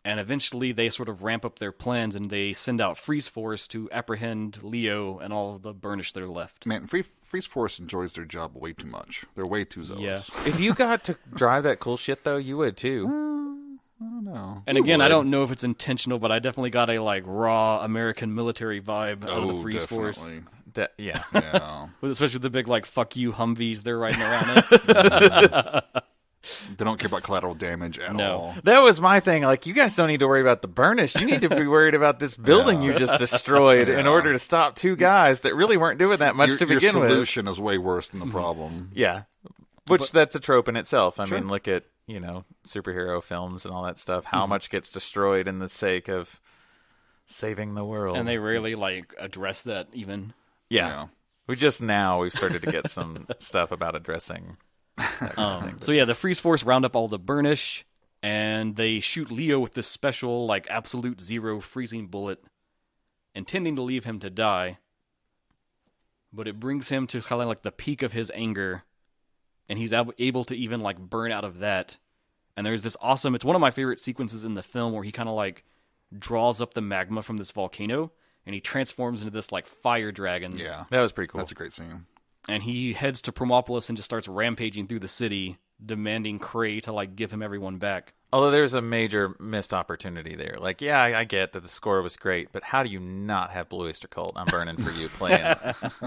And eventually they sort of ramp up their plans and they send out Freeze Force to apprehend Leo and all of the Burnish that are left. Man, Freeze Force enjoys their job way too much. They're way too zealous. Yeah. If you got to drive that cool shit, though, you would too. I don't know. And again, I don't know if it's intentional, but I definitely got a raw American military vibe out of the Freeze Force. Yeah. Especially with the big fuck you Humvees they're riding around in. They don't care about collateral damage at all. That was my thing. Like, you guys don't need to worry about the burnish. You need to be worried about this building you just destroyed in order to stop two guys that really weren't doing that much to begin with. Your solution is way worse than the problem. Yeah. Which that's a trope in itself. I mean, look at, superhero films and all that stuff. How much gets destroyed in the sake of saving the world. And they rarely, address that even. Yeah. We've started to get some stuff about addressing So the Freeze Force round up all the burnish, and they shoot Leo with this special, absolute zero freezing bullet, intending to leave him to die. But it brings him to kind of the peak of his anger, and he's able to even burn out of that. And there's this awesome, it's one of my favorite sequences in the film where he kind of draws up the magma from this volcano, and he transforms into this fire dragon. Yeah. That was pretty cool. That's a great scene. And he heads to Promopolis and just starts rampaging through the city, demanding Cray to give him everyone back. Although there's a major missed opportunity there. I get that the score was great, but how do you not have Blue Oyster Cult? I'm burning for you playing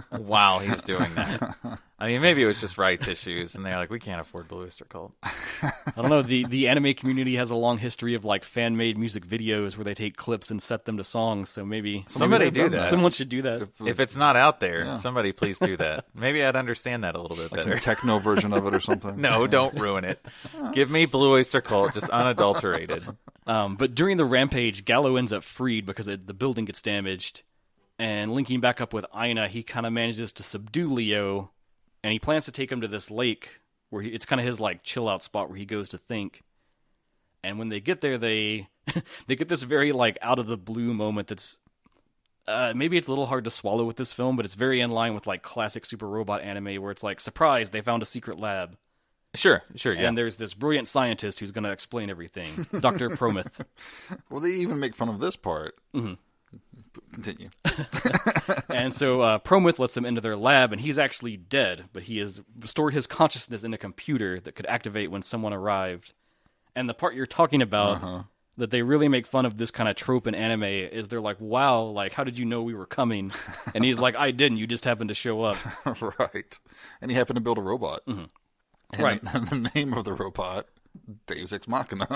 while he's doing that. I mean, maybe it was just rights issues, and they're like, we can't afford Blue Oyster Cult. I don't know. The anime community has a long history of fan-made music videos where they take clips and set them to songs. So maybe somebody do that. Someone should do that. If it's not out there, somebody please do that. Maybe I'd understand that a little bit better. Some techno version of it or something. No, don't ruin it. Give me Blue Oyster Cult, just unadulterated. But during the rampage, Gallo ends up freed because the building gets damaged. And linking back up with Aina, he kind of manages to subdue Leo. And he plans to take him to this lake where it's kind of his chill out spot where he goes to think. And when they get there, they get this very out of the blue moment that's maybe it's a little hard to swallow with this film, but it's very in line with classic super robot anime where it's surprise, they found a secret lab. Sure, yeah. And there's this brilliant scientist who's going to explain everything, Dr. Prometh. Well, they even make fun of this part. Mm-hmm. Continue. And so Prometh lets him into their lab, and he's actually dead, but he has stored his consciousness in a computer that could activate when someone arrived. And the part you're talking about, that they really make fun of this kind of trope in anime, is they're like, wow, how did you know we were coming? And he's like, I didn't, you just happened to show up. Right. And he happened to build a robot. Mm-hmm. And right. The name of the robot, Deus Ex Machina.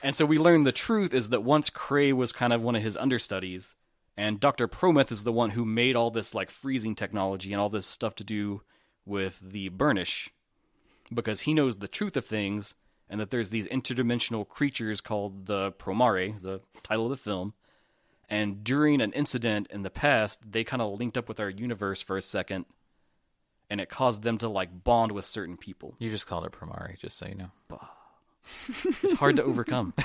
And so we learn the truth is that once Cray was kind of one of his understudies, and Dr. Prometh is the one who made all this freezing technology and all this stuff to do with the burnish, because he knows the truth of things, and that there's these interdimensional creatures called the Promare, the title of the film, and during an incident in the past, they kind of linked up with our universe for a second, and it caused them to bond with certain people. You just called it Promare, just so you know. It's hard to overcome.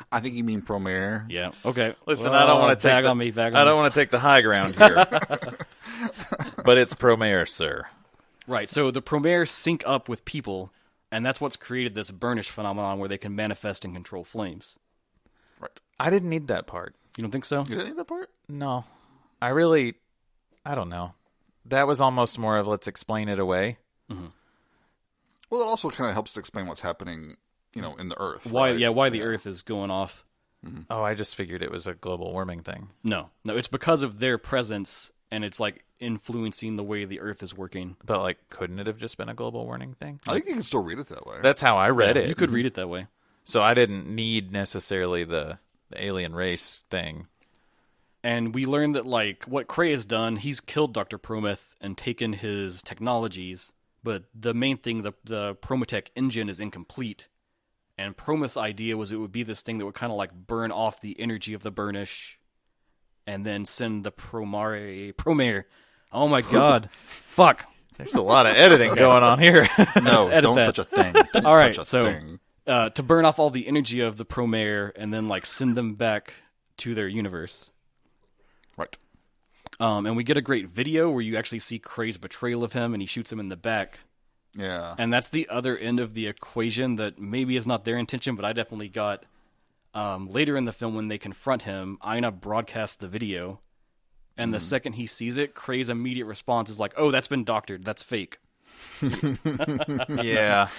I think you mean Promare. Yeah. Okay. Listen, I don't want to take I don't want to take the high ground here, but it's Promare, sir. Right. So the Promare sync up with people, and that's what's created this burnish phenomenon where they can manifest and control flames. Right. I didn't need that part. You don't think so? You didn't need that part? No. I don't know. That was almost more of let's explain it away. Mm-hmm. Well, it also kind of helps to explain what's happening, in the Earth. Why? Right? Yeah, why the Earth is going off. Mm-hmm. Oh, I just figured it was a global warming thing. No, it's because of their presence, and it's influencing the way the Earth is working. But couldn't it have just been a global warming thing? I think you can still read it that way. That's how I read it. You could read it that way. So I didn't need necessarily the alien race thing. And we learned that what Cray has done, he's killed Dr. Prometh and taken his technologies. But the main thing, the Prometech engine is incomplete. And Prometh's idea was it would be this thing that would kind of burn off the energy of the burnish and then send the Promare. Oh my god. Fuck. There's a lot of editing going on here. No, don't touch a thing. Don't all right, touch a so thing. To burn off all the energy of the Promare and then send them back to their universe. Right. And we get a great video where you actually see Cray's betrayal of him, and he shoots him in the back. Yeah. And that's the other end of the equation that maybe is not their intention, but I definitely got later in the film when they confront him. Aina broadcasts the video, and the second he sees it, Cray's immediate response is oh, that's been doctored. That's fake. Yeah.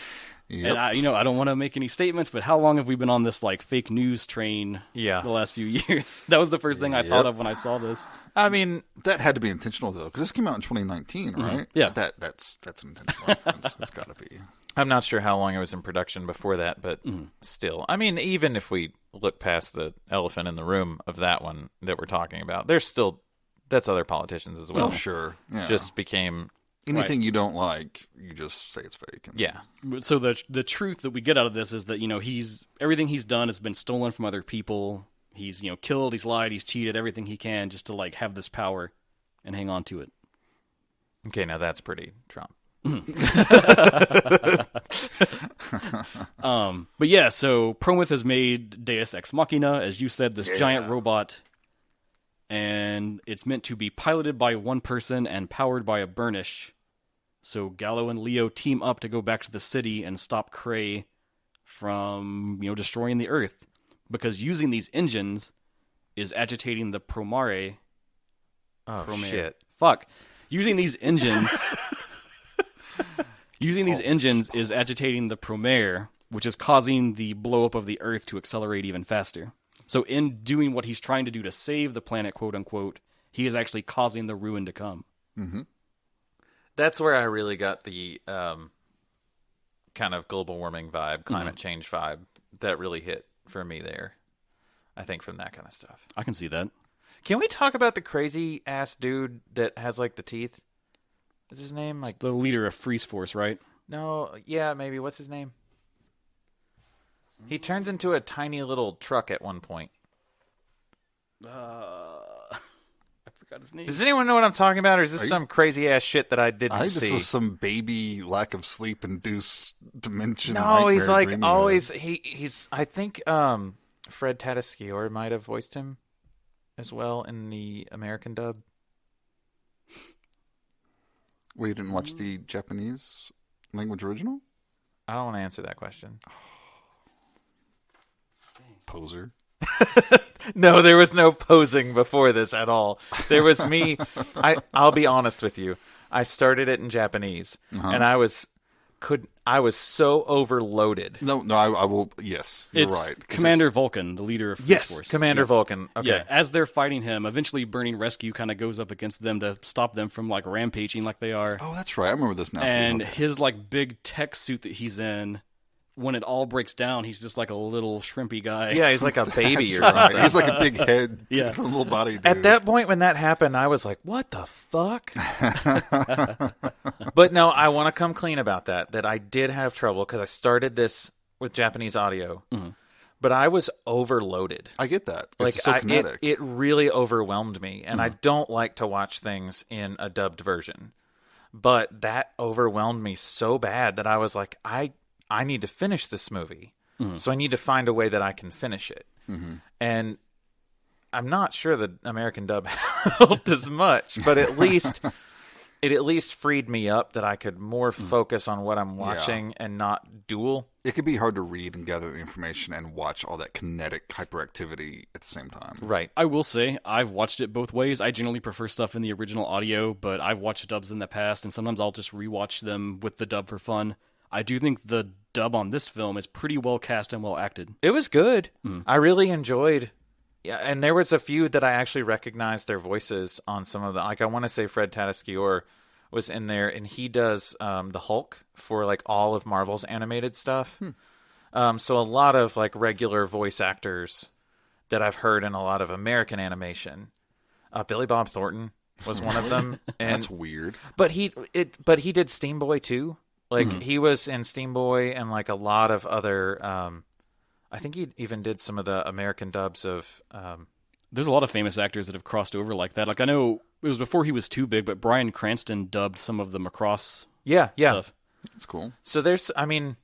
Yep. And I don't want to make any statements, but how long have we been on this like fake news train? Yeah. The last few years. That was the first thing I thought of when I saw this. I mean, that had to be intentional though, because this came out in 2019, right? Yeah. That's an intentional reference. It's got to be. I'm not sure how long it was in production before that, but still. I mean, even if we look past the elephant in the room of that one that we're talking about, that's other politicians as well. Oh, sure. Yeah. Just became... Anything you don't like, you just say it's fake. Yeah. So the truth that we get out of this is that, everything he's done has been stolen from other people. He's, killed, he's lied, he's cheated, everything he can just to like have this power and hang on to it. Okay, now that's pretty Trump. But yeah, so Promare has made Deus Ex Machina, as you said, this giant robot, and it's meant to be piloted by one person and powered by a burnish. So Gallo and Leo team up to go back to the city and stop Cray from, destroying the Earth, because using these engines is agitating the Promare. Promare. Shit. Fuck. Using these engines is agitating the Promare, which is causing the blow up of the Earth to accelerate even faster. So in doing what he's trying to do to save the planet, quote unquote, he is actually causing the ruin to come. Mm-hmm. That's where I really got the kind of global warming vibe, climate change vibe that really hit for me there. I think from that kind of stuff. I can see that. Can we talk about the crazy ass dude that has like the teeth? What's his name? Like the leader of Freeze Force, right? No, yeah, maybe. What's his name? He turns into a tiny little truck at one point. I forgot his name. Does anyone know what I'm talking about, or is this some crazy ass shit that I didn't see? This is some baby lack of sleep induced dimension. No, he's like always. He's. I think Fred Tatasciore might have voiced him as well in the American dub. Well, you didn't watch the Japanese language original? I don't want to answer that question. Poser. No, there was no posing before this at all. There was me. I'll be honest with you. I started it in Japanese, and I was so overloaded. No, I will. Yes, you're it's right. Commander Vulcan, the leader of Freeze Force. Yes, Commander Vulcan. Okay. Yeah, as they're fighting him, eventually Burning Rescue kind of goes up against them to stop them from like rampaging like they are. Oh, that's right. I remember this now. And too. his like big tech suit that he's in, when it all breaks down, he's just like a little shrimpy guy. Yeah, he's like a baby or Right. something. He's like a big head, Yeah. a little body dude. At that point when that happened, I was like, what the fuck? But no, I want to come clean about that I did have trouble because I started this with Japanese audio, but I was overloaded. I get that. It's Like so kinetic. it really overwhelmed me, and I don't like to watch things in a dubbed version. But that overwhelmed me so bad that I was like, I need to finish this movie, so I need to find a way that I can finish it. And I'm not sure the American dub helped as much, but it at least freed me up that I could more focus on what I'm watching and not duel. It could be hard to read and gather the information and watch all that kinetic hyperactivity at the same time. Right. I will say, I've watched it both ways. I generally prefer stuff in the original audio, but I've watched dubs in the past, and sometimes I'll just rewatch them with the dub for fun. I do think the dub on this film is pretty well cast and well acted. It was good. I really enjoyed. Yeah, and there was a few that I actually recognized their voices on some of the. Like I want to say Fred Tatasciore was in there, and he does the Hulk for like all of Marvel's animated stuff. So a lot of like regular voice actors that I've heard in a lot of American animation. Billy Bob Thornton was one of them. And, That's weird. But he did Steam Boy too. Like he was in Steam Boy and like a lot of other. I think he even did some of the American dubs of. There's a lot of famous actors that have crossed over like that. Like I know it was before he was too big, but Bryan Cranston dubbed some of the Macross stuff. That's cool. So there's, I mean,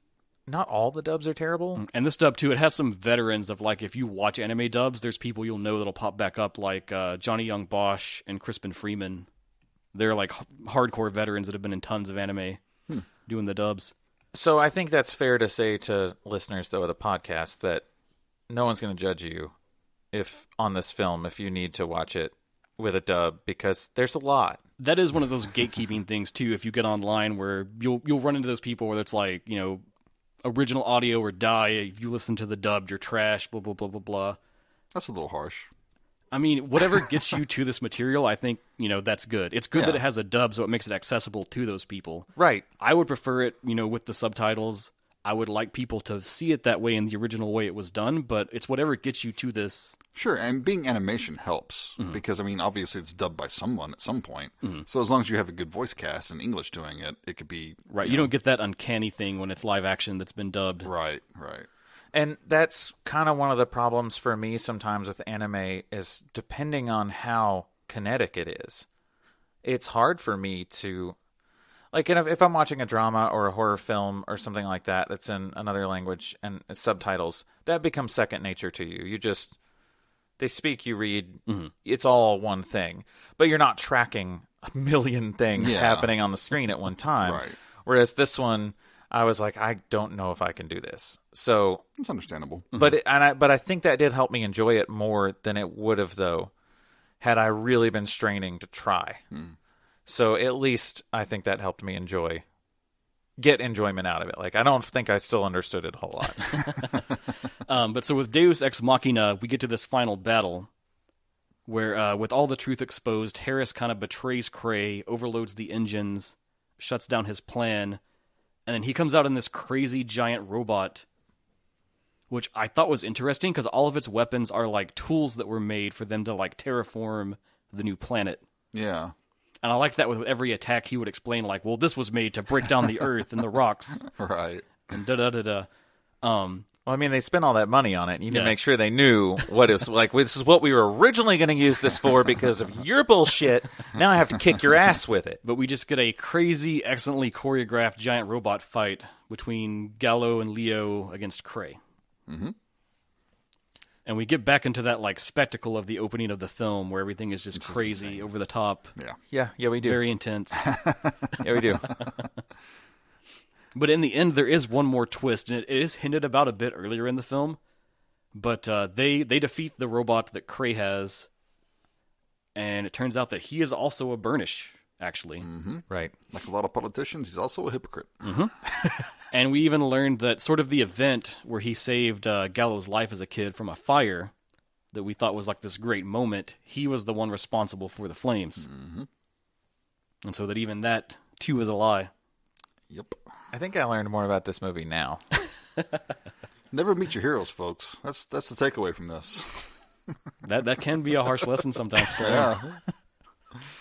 not all the dubs are terrible. And this dub too, it has some veterans of like if you watch anime dubs, there's people you'll know that'll pop back up like Johnny Young Bosch and Crispin Freeman. They're like hardcore veterans that have been in tons of anime doing the dubs. So I think that's fair to say to listeners, though, of the podcast that no one's going to judge you if on this film if you need to watch it with a dub because there's a lot. That is one of those gatekeeping things too. If you get online, where you'll run into those people where it's like original audio or die. If you listen to the dubbed, you're trash, blah, blah, blah, blah, blah. That's a little harsh. I mean, whatever gets you to this material, I think, that's good. It's good that it has a dub, so it makes it accessible to those people. Right. I would prefer it, with the subtitles. I would like people to see it that way in the original way it was done, but it's whatever gets you to this. Sure, and being animation helps, because, obviously it's dubbed by someone at some point. So as long as you have a good voice cast in English doing it, it could be... Right, you don't get that uncanny thing when it's live action that's been dubbed. Right. And that's kind of one of the problems for me sometimes with anime is depending on how kinetic it is. It's hard for me to... Like, if I'm watching a drama or a horror film or something like that that's in another language and subtitles, that becomes second nature to you. They speak, you read, it's all one thing. But you're not tracking a million things happening on the screen at one time. Right. Whereas this one, I was like, I don't know if I can do this. So it's understandable. But I think that did help me enjoy it more than it would have, though, had I really been straining to try. So at least I think that helped me get enjoyment out of it. Like, I don't think I still understood it a whole lot. But so with Deus Ex Machina, we get to this final battle where, with all the truth exposed, Harris kind of betrays Cray, overloads the engines, shuts down his plan, and then he comes out in this crazy giant robot, which I thought was interesting because all of its weapons are like tools that were made for them to like terraform the new planet. Yeah. And I like that with every attack he would explain, like, well, this was made to break down the earth and the rocks. Right. And da-da-da-da. Well, I mean, they spent all that money on it. You need to make sure they knew what it was like. This is what we were originally going to use this for because of your bullshit. Now I have to kick your ass with it. But we just get a crazy, excellently choreographed giant robot fight between Gallo and Leo against Cray. And we get back into that like spectacle of the opening of the film where everything is just crazy, over the top. Yeah, we do. Very intense. Yeah, we do. But in the end, there is one more twist, and it is hinted about a bit earlier in the film. But they defeat the robot that Cray has, and it turns out that he is also a Burnish, actually. Right. Like a lot of politicians, he's also a hypocrite. And we even learned that sort of the event where he saved Gallo's life as a kid from a fire that we thought was like this great moment, he was the one responsible for the flames. And so that even that, too, is a lie. Yep. I think I learned more about this movie now. Never meet your heroes, folks. That's the takeaway from this. That can be a harsh lesson sometimes. Yeah.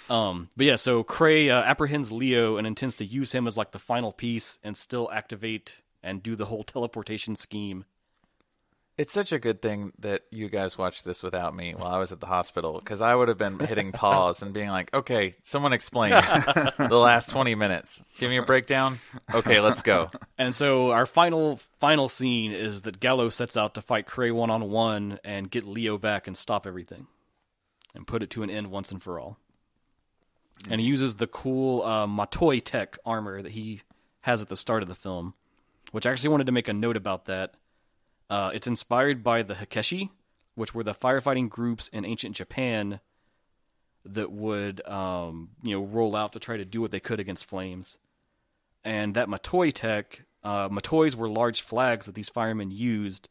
But yeah, so Cray apprehends Leo and intends to use him as like the final piece and still activate and do the whole teleportation scheme. It's such a good thing that you guys watched this without me while I was at the hospital, because I would have been hitting pause and being like, okay, someone explain the last 20 minutes. Give me a breakdown. Okay, let's go. And so our final scene is that Gallo sets out to fight Cray one-on-one and get Leo back and stop everything and put it to an end once and for all. And he uses the cool Matoi tech armor that he has at the start of the film, which I actually wanted to make a note about that. It's inspired by the Hakeshi, which were the firefighting groups in ancient Japan that would roll out to try to do what they could against flames. And that Matoi tech, Matois were large flags that these firemen used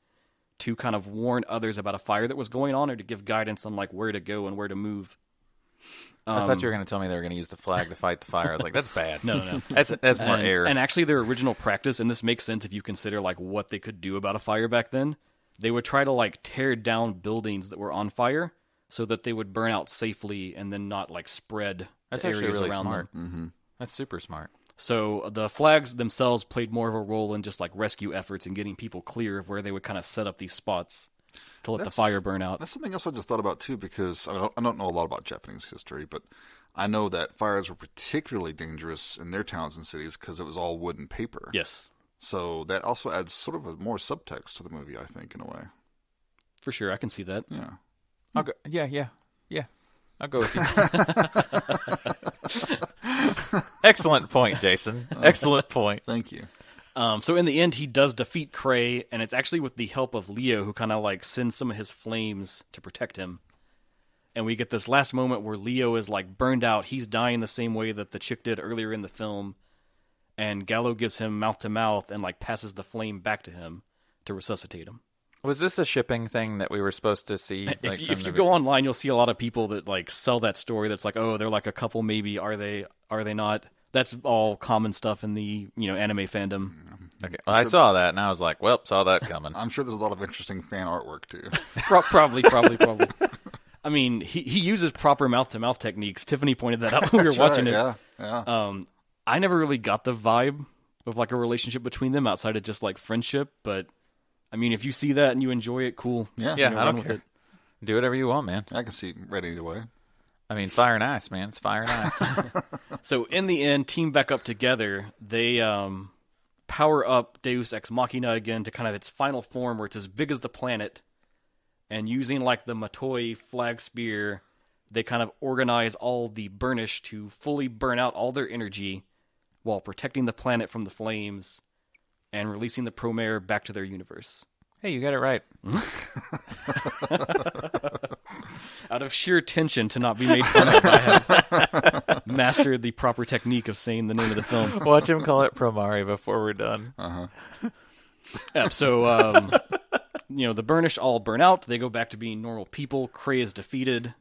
to kind of warn others about a fire that was going on or to give guidance on like where to go and where to move. I thought you were going to tell me they were going to use the flag to fight the fire. I was like, that's bad. No. That's more air. And actually their original practice, and this makes sense if you consider like what they could do about a fire back then, they would try to like tear down buildings that were on fire so that they would burn out safely and then not like spread that's the actually areas really around smart. them. That's super smart. So the flags themselves played more of a role in just like rescue efforts and getting people clear of where they would kind of set up these spots to let the fire burn out. That's something else I just thought about too, because I don't know a lot about Japanese history, but I know that fires were particularly dangerous in their towns and cities because it was all wood and paper. Yes. So that also adds sort of a more subtext to the movie, I think, in a way. For sure, I can see that. Yeah. I'll go. Yeah. I'll go with you. Excellent point, Jason. Excellent point. Thank you. So in the end, he does defeat Cray, and it's actually with the help of Leo, who kind of like sends some of his flames to protect him. And we get this last moment where Leo is like burned out. He's dying the same way that the chick did earlier in the film. and Gallo gives him mouth to mouth and like passes the flame back to him to resuscitate him. Was this a shipping thing that we were supposed to see? Like, If you go online, you'll see a lot of people that like sell that story. That's like, oh, they're like a couple, maybe. Are they not? That's all common stuff in the anime fandom. Okay, well, I saw that and I was like, well, saw that coming. I'm sure there's a lot of interesting fan artwork too. Probably. I mean, he uses proper mouth to mouth techniques. Tiffany pointed that out when we were watching it. Yeah. I never really got the vibe of like a relationship between them outside of just like friendship, but. I mean, if you see that and you enjoy it, cool. Yeah, I don't care. Do whatever you want, man. I can see it right either way. I mean, fire and ice, man. It's fire and ice. So in the end, team back up together. They power up Deus Ex Machina again to kind of its final form where it's as big as the planet. And using like the Matoi flag spear, they kind of organize all the burnish to fully burn out all their energy while protecting the planet from the flames. And releasing the Promare back to their universe. Hey, you got it right. Out of sheer tension to not be made fun of, I have mastered the proper technique of saying the name of the film. Watch him call it Promare before we're done. Yeah, so, the burnish all burn out. They go back to being normal people. Krei is defeated.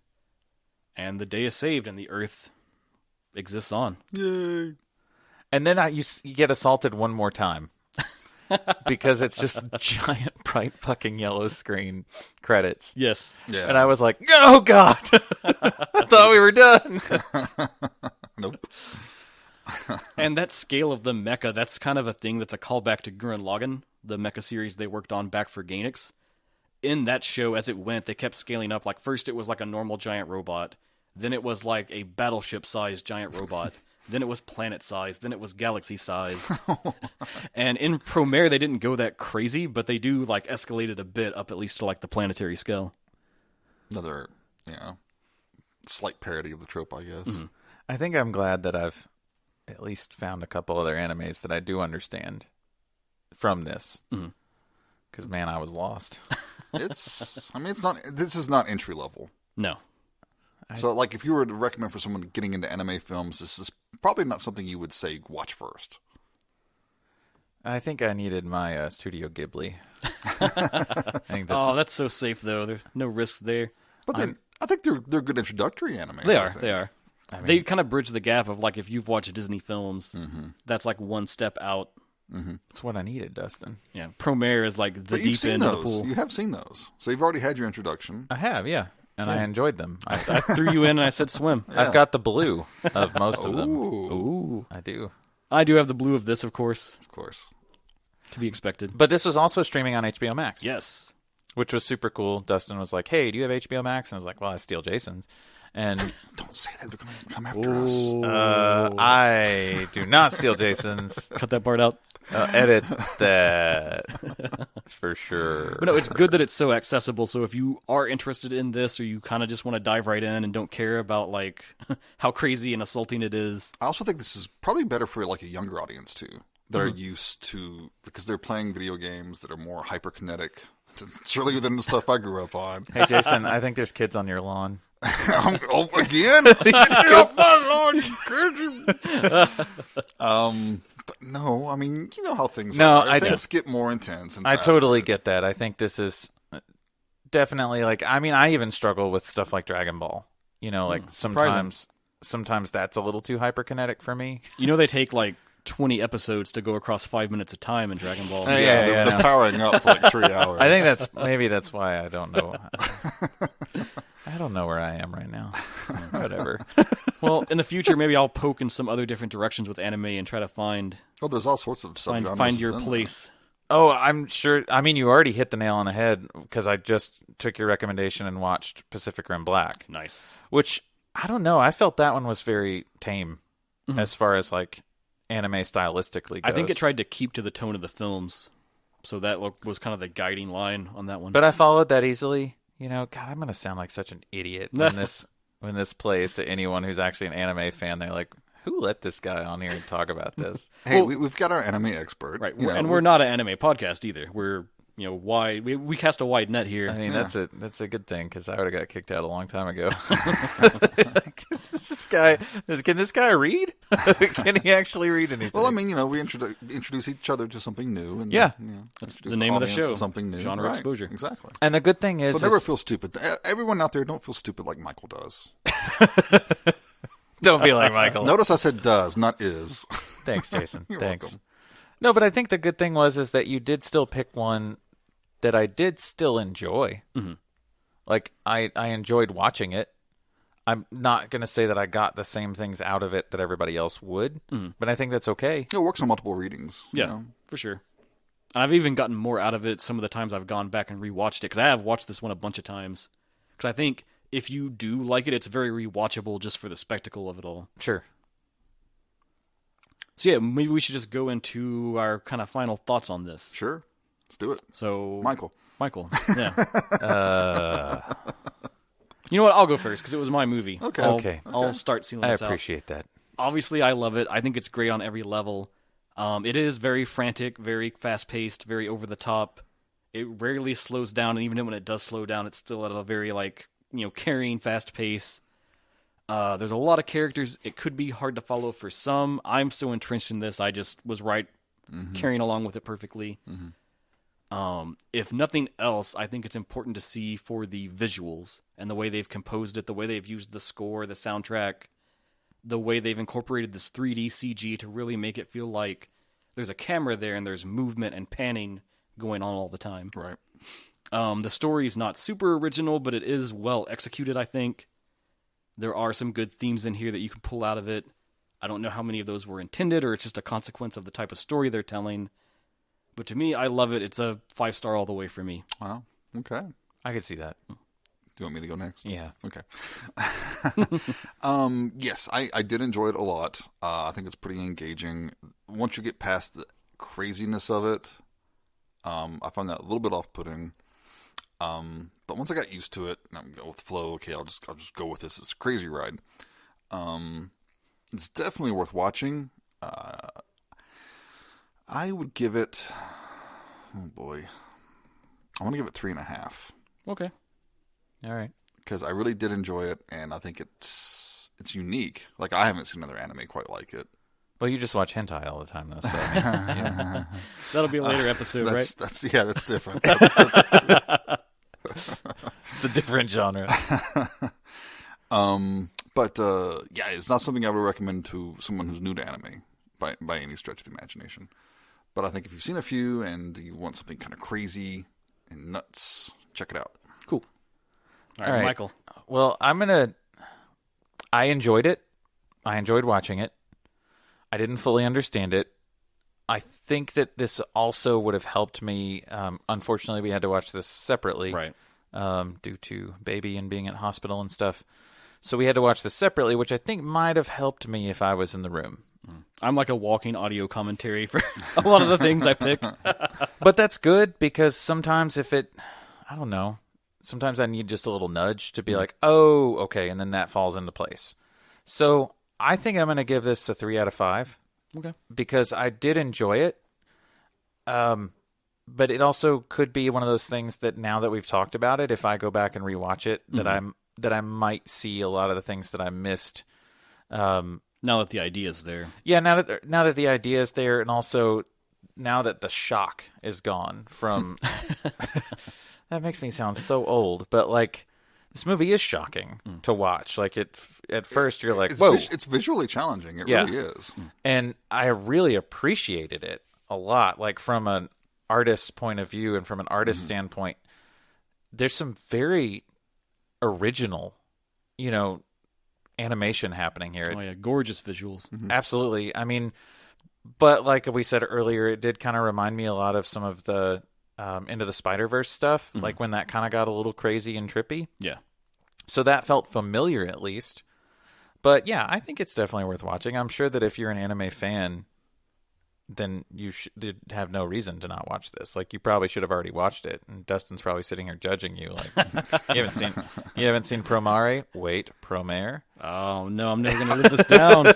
And the day is saved, and the Earth exists on. Yay. And then you get assaulted one more time. Because it's just giant, bright, fucking yellow screen credits. Yes. Yeah. And I was like, oh, God! I thought we were done. Nope. And that scale of the mecha, that's kind of a thing that's a callback to Gurren Lagann, the mecha series they worked on back for Gainax. In that show, as it went, they kept scaling up. Like, first it was like a normal giant robot. Then it was like a battleship-sized giant robot. Then it was planet-sized. Then it was galaxy-sized. And in Promare, they didn't go that crazy, but they do like escalate it a bit up at least to like the planetary scale. Another, slight parody of the trope, I guess. Mm-hmm. I think I'm glad that I've at least found a couple other animes that I do understand from this. Because, man, I was lost. This is not entry level. No. So, like, if you were to recommend for someone getting into anime films, this is probably not something you would say watch first. I think I needed my Studio Ghibli. That's so safe, though. There's no risks there. But I think they're good introductory animes. They are. I mean, they kind of bridge the gap of, like, if you've watched Disney films, that's, like, one step out. That's what I needed, Dustin. Yeah, Promare is, like, the deep end of the pool. You have seen those. So you've already had your introduction. I have, yeah. And I enjoyed them. I threw you in and I said swim. Yeah. I've got the blue of most of them. Ooh. I do. I do have the blue of this, of course. Of course. To be expected. But this was also streaming on HBO Max. Yes. Which was super cool. Dustin was like, hey, do you have HBO Max? And I was like, well, I steal Jason's. And don't say that. They're going to come after us. I do not steal Jason's. Cut that part out. Edit that for sure. But no, it's good that it's so accessible. So if you are interested in this, or you kind of just want to dive right in and don't care about like how crazy and assaulting it is, I also think this is probably better for like a younger audience too, that are used to, because they're playing video games that are more hyper-kinetic, surely than the stuff I grew up on. Hey Jason, I think there's kids on your lawn. Again? But no, I mean, you know how things are. Things get more intense. And I totally get that. I think this is definitely like, I mean, I even struggle with stuff like Dragon Ball. You know, like sometimes that's a little too hyperkinetic for me. You know, they take like 20 episodes to go across 5 minutes of time in Dragon Ball. They're powering up for like 3 hours. I think that's why I don't know. I don't know where I am right now. Whatever. Well, in the future, maybe I'll poke in some other different directions with anime and try to find. Oh, there's all sorts of subgenres. Find your place. Oh, I'm sure. I mean, you already hit the nail on the head because I just took your recommendation and watched Pacific Rim Black. Nice. Which I don't know. I felt that one was very tame as far as like anime stylistically goes. I think it tried to keep to the tone of the films, so that was kind of the guiding line on that one. But I followed that easily. You know, God, I'm going to sound like such an idiot when this plays to anyone who's actually an anime fan. They're like, who let this guy on here and talk about this? Hey, we've got our anime expert. Right, and we're not an anime podcast either. We're wide. We cast a wide net here. I mean, that's a good thing because I would have got kicked out a long time ago. Can this guy read? Can he actually read anything? Well, I mean, we introduce each other to something new, and that's the name of the show. Something new, genre exposure, exactly. And the good thing is, so never feel stupid. Everyone out there, don't feel stupid like Michael does. Don't be like Michael. Notice I said does, not is. Thanks, Jason. You're Thanks. welcome. No, but I think the good thing is that you did still pick one that I did still enjoy. Mm-hmm. Like, I enjoyed watching it. I'm not going to say that I got the same things out of it that everybody else would, but I think that's okay. It works on multiple readings. Yeah, for sure. And I've even gotten more out of it some of the times I've gone back and rewatched it, because I have watched this one a bunch of times. Because I think if you do like it, it's very rewatchable just for the spectacle of it all. Sure. So yeah, maybe we should just go into our kind of final thoughts on this. Sure. Let's do it. So Michael, yeah. You know what? I'll go first because it was my movie. Okay. I'll start sealing this out. I appreciate that. Obviously, I love it. I think it's great on every level. It is very frantic, very fast-paced, very over-the-top. It rarely slows down, and even when it does slow down, it's still at a very, carrying fast pace. There's a lot of characters. It could be hard to follow for some. I'm so entrenched in this, I just was carrying along with it perfectly. If nothing else, I think it's important to see for the visuals and the way they've composed it, the way they've used the score, the soundtrack, the way they've incorporated this 3D CG to really make it feel like there's a camera there and there's movement and panning going on all the time. right? The story's not super original, but it is well executed, I think. There are some good themes in here that you can pull out of it. I don't know how many of those were intended, or it's just a consequence of the type of story they're telling. But to me, I love it. It's a 5-star all the way for me. Wow. Okay. I could see that. Do you want me to go next? Yeah. Okay. Yes, I did enjoy it a lot. I think it's pretty engaging. Once you get past the craziness of it, I find that a little bit off-putting. But once I got used to it, and I'm going with flow. Okay, I'll just go with this. It's a crazy ride. It's definitely worth watching. I would give it. Oh boy, I want to give it 3.5. Okay. All right. Because I really did enjoy it, and I think it's unique. Like, I haven't seen another anime quite like it. Well, you just watch hentai all the time, though. So, yeah. That'll be a later episode, right? That's different. It's a different genre. But it's not something I would recommend to someone who's new to anime by any stretch of the imagination. But I think if you've seen a few and you want something kind of crazy and nuts, check it out. Cool. All right, Michael. Well, I enjoyed it. I enjoyed watching it. I didn't fully understand it. I think that this also would have helped me. Unfortunately, we had to watch this separately. Right. Due to baby and being in hospital and stuff. So we had to watch this separately, which I think might have helped me if I was in the room. I'm like a walking audio commentary for a lot of the things I pick. But that's good because sometimes I don't know, sometimes I need just a little nudge to be like, oh, okay, and then that falls into place. So I think I'm going to give this a 3 out of 5. Okay. Because I did enjoy it. But it also could be one of those things that now that we've talked about it, if I go back and rewatch it, that I might see a lot of the things that I missed. Now that the idea is there. Yeah, now that the idea is there, and also now that the shock is gone from... That makes me sound so old, but like this movie is shocking to watch. Like at first you're like, whoa. It's visually challenging. It really is. And I really appreciated it a lot. Like from an artist's point of view and from an artist standpoint, there's some very original, animation happening here. Oh yeah, gorgeous visuals. Absolutely. I mean, but like we said earlier, it did kind of remind me a lot of some of the Into the Spider-Verse stuff, like when that kind of got a little crazy and trippy. Yeah. So that felt familiar at least. But yeah, I think it's definitely worth watching. I'm sure that if you're an anime fan, then you should have no reason to not watch this. Like, you probably should have already watched it. And Dustin's probably sitting here judging you. Like, you haven't seen Promare? Wait, Promare? Oh, no, I'm never going to live this down.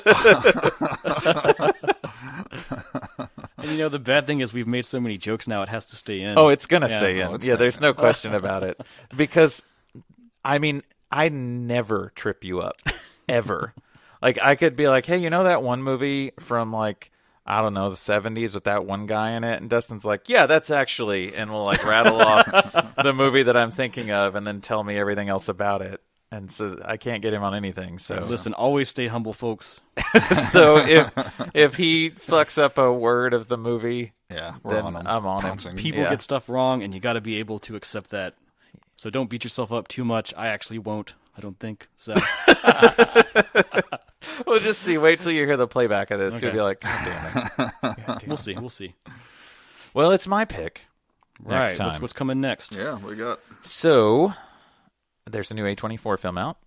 And the bad thing is we've made so many jokes now, it has to stay in. Oh, it's going to stay in. Oh, it's Yeah, staying there's in. no question about it. Because, I mean, I never trip you up. Ever. Like, I could be like, hey, you know that one movie from, like, I don't know, the 70s with that one guy in it? And Dustin's like, yeah, that's actually, and we'll, like, rattle off the movie that I'm thinking of and then tell me everything else about it. And so I can't get him on anything. So Listen, always stay humble, folks. so if he fucks up a word of the movie, Yeah, we're then on him. I'm on him. Pouncing. People Yeah. get stuff wrong, and you got to be able to accept that. So don't beat yourself up too much. I actually won't. I don't think so. We'll just see. Wait till you hear the playback of this. Okay. You'll be like, God damn it. God damn it. We'll see. We'll see. Well, it's my pick. Right. Next time. What's coming next? Yeah, we got. So, there's a new A24 film out.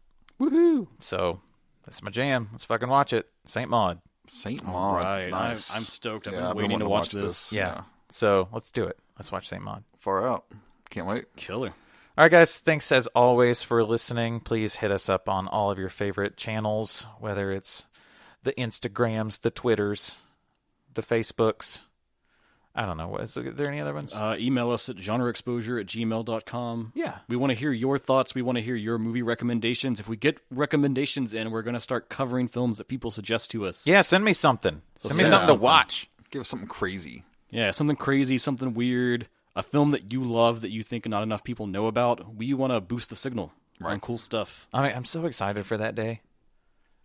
Woohoo! So, that's my jam. Let's fucking watch it. Saint Maud. Saint Maud. Right. Nice. I'm stoked. I've Yeah, been I've been waiting to wanting watch this. Yeah. So, let's do it. Let's watch Saint Maud. Far out. Can't wait. Killer. All right, guys. Thanks as always for listening. Please hit us up on all of your favorite channels, whether it's the Instagrams, the Twitters, the Facebooks. I don't know. Is there any other ones? Email us at genreexposure@gmail.com. Yeah. We want to hear your thoughts. We want to hear your movie recommendations. If we get recommendations in, we're going to start covering films that people suggest to us. Yeah, send me something. Send me send something to something. watch. Give us something crazy. Yeah, something crazy, something weird, a film that you love that you think not enough people know about. We want to boost the signal on cool stuff. I mean, I'm so excited for that day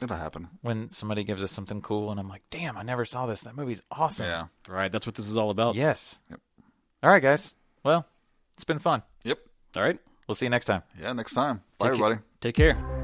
It'll happen. when somebody gives us something cool and I'm like, damn, I never saw this. That movie's awesome. Yeah. Right, that's what this is all about. Yes. Yep. All right, guys. Well, it's been fun. Yep. All right, We'll see you next time. Yeah, next time. Bye, everybody. Take care.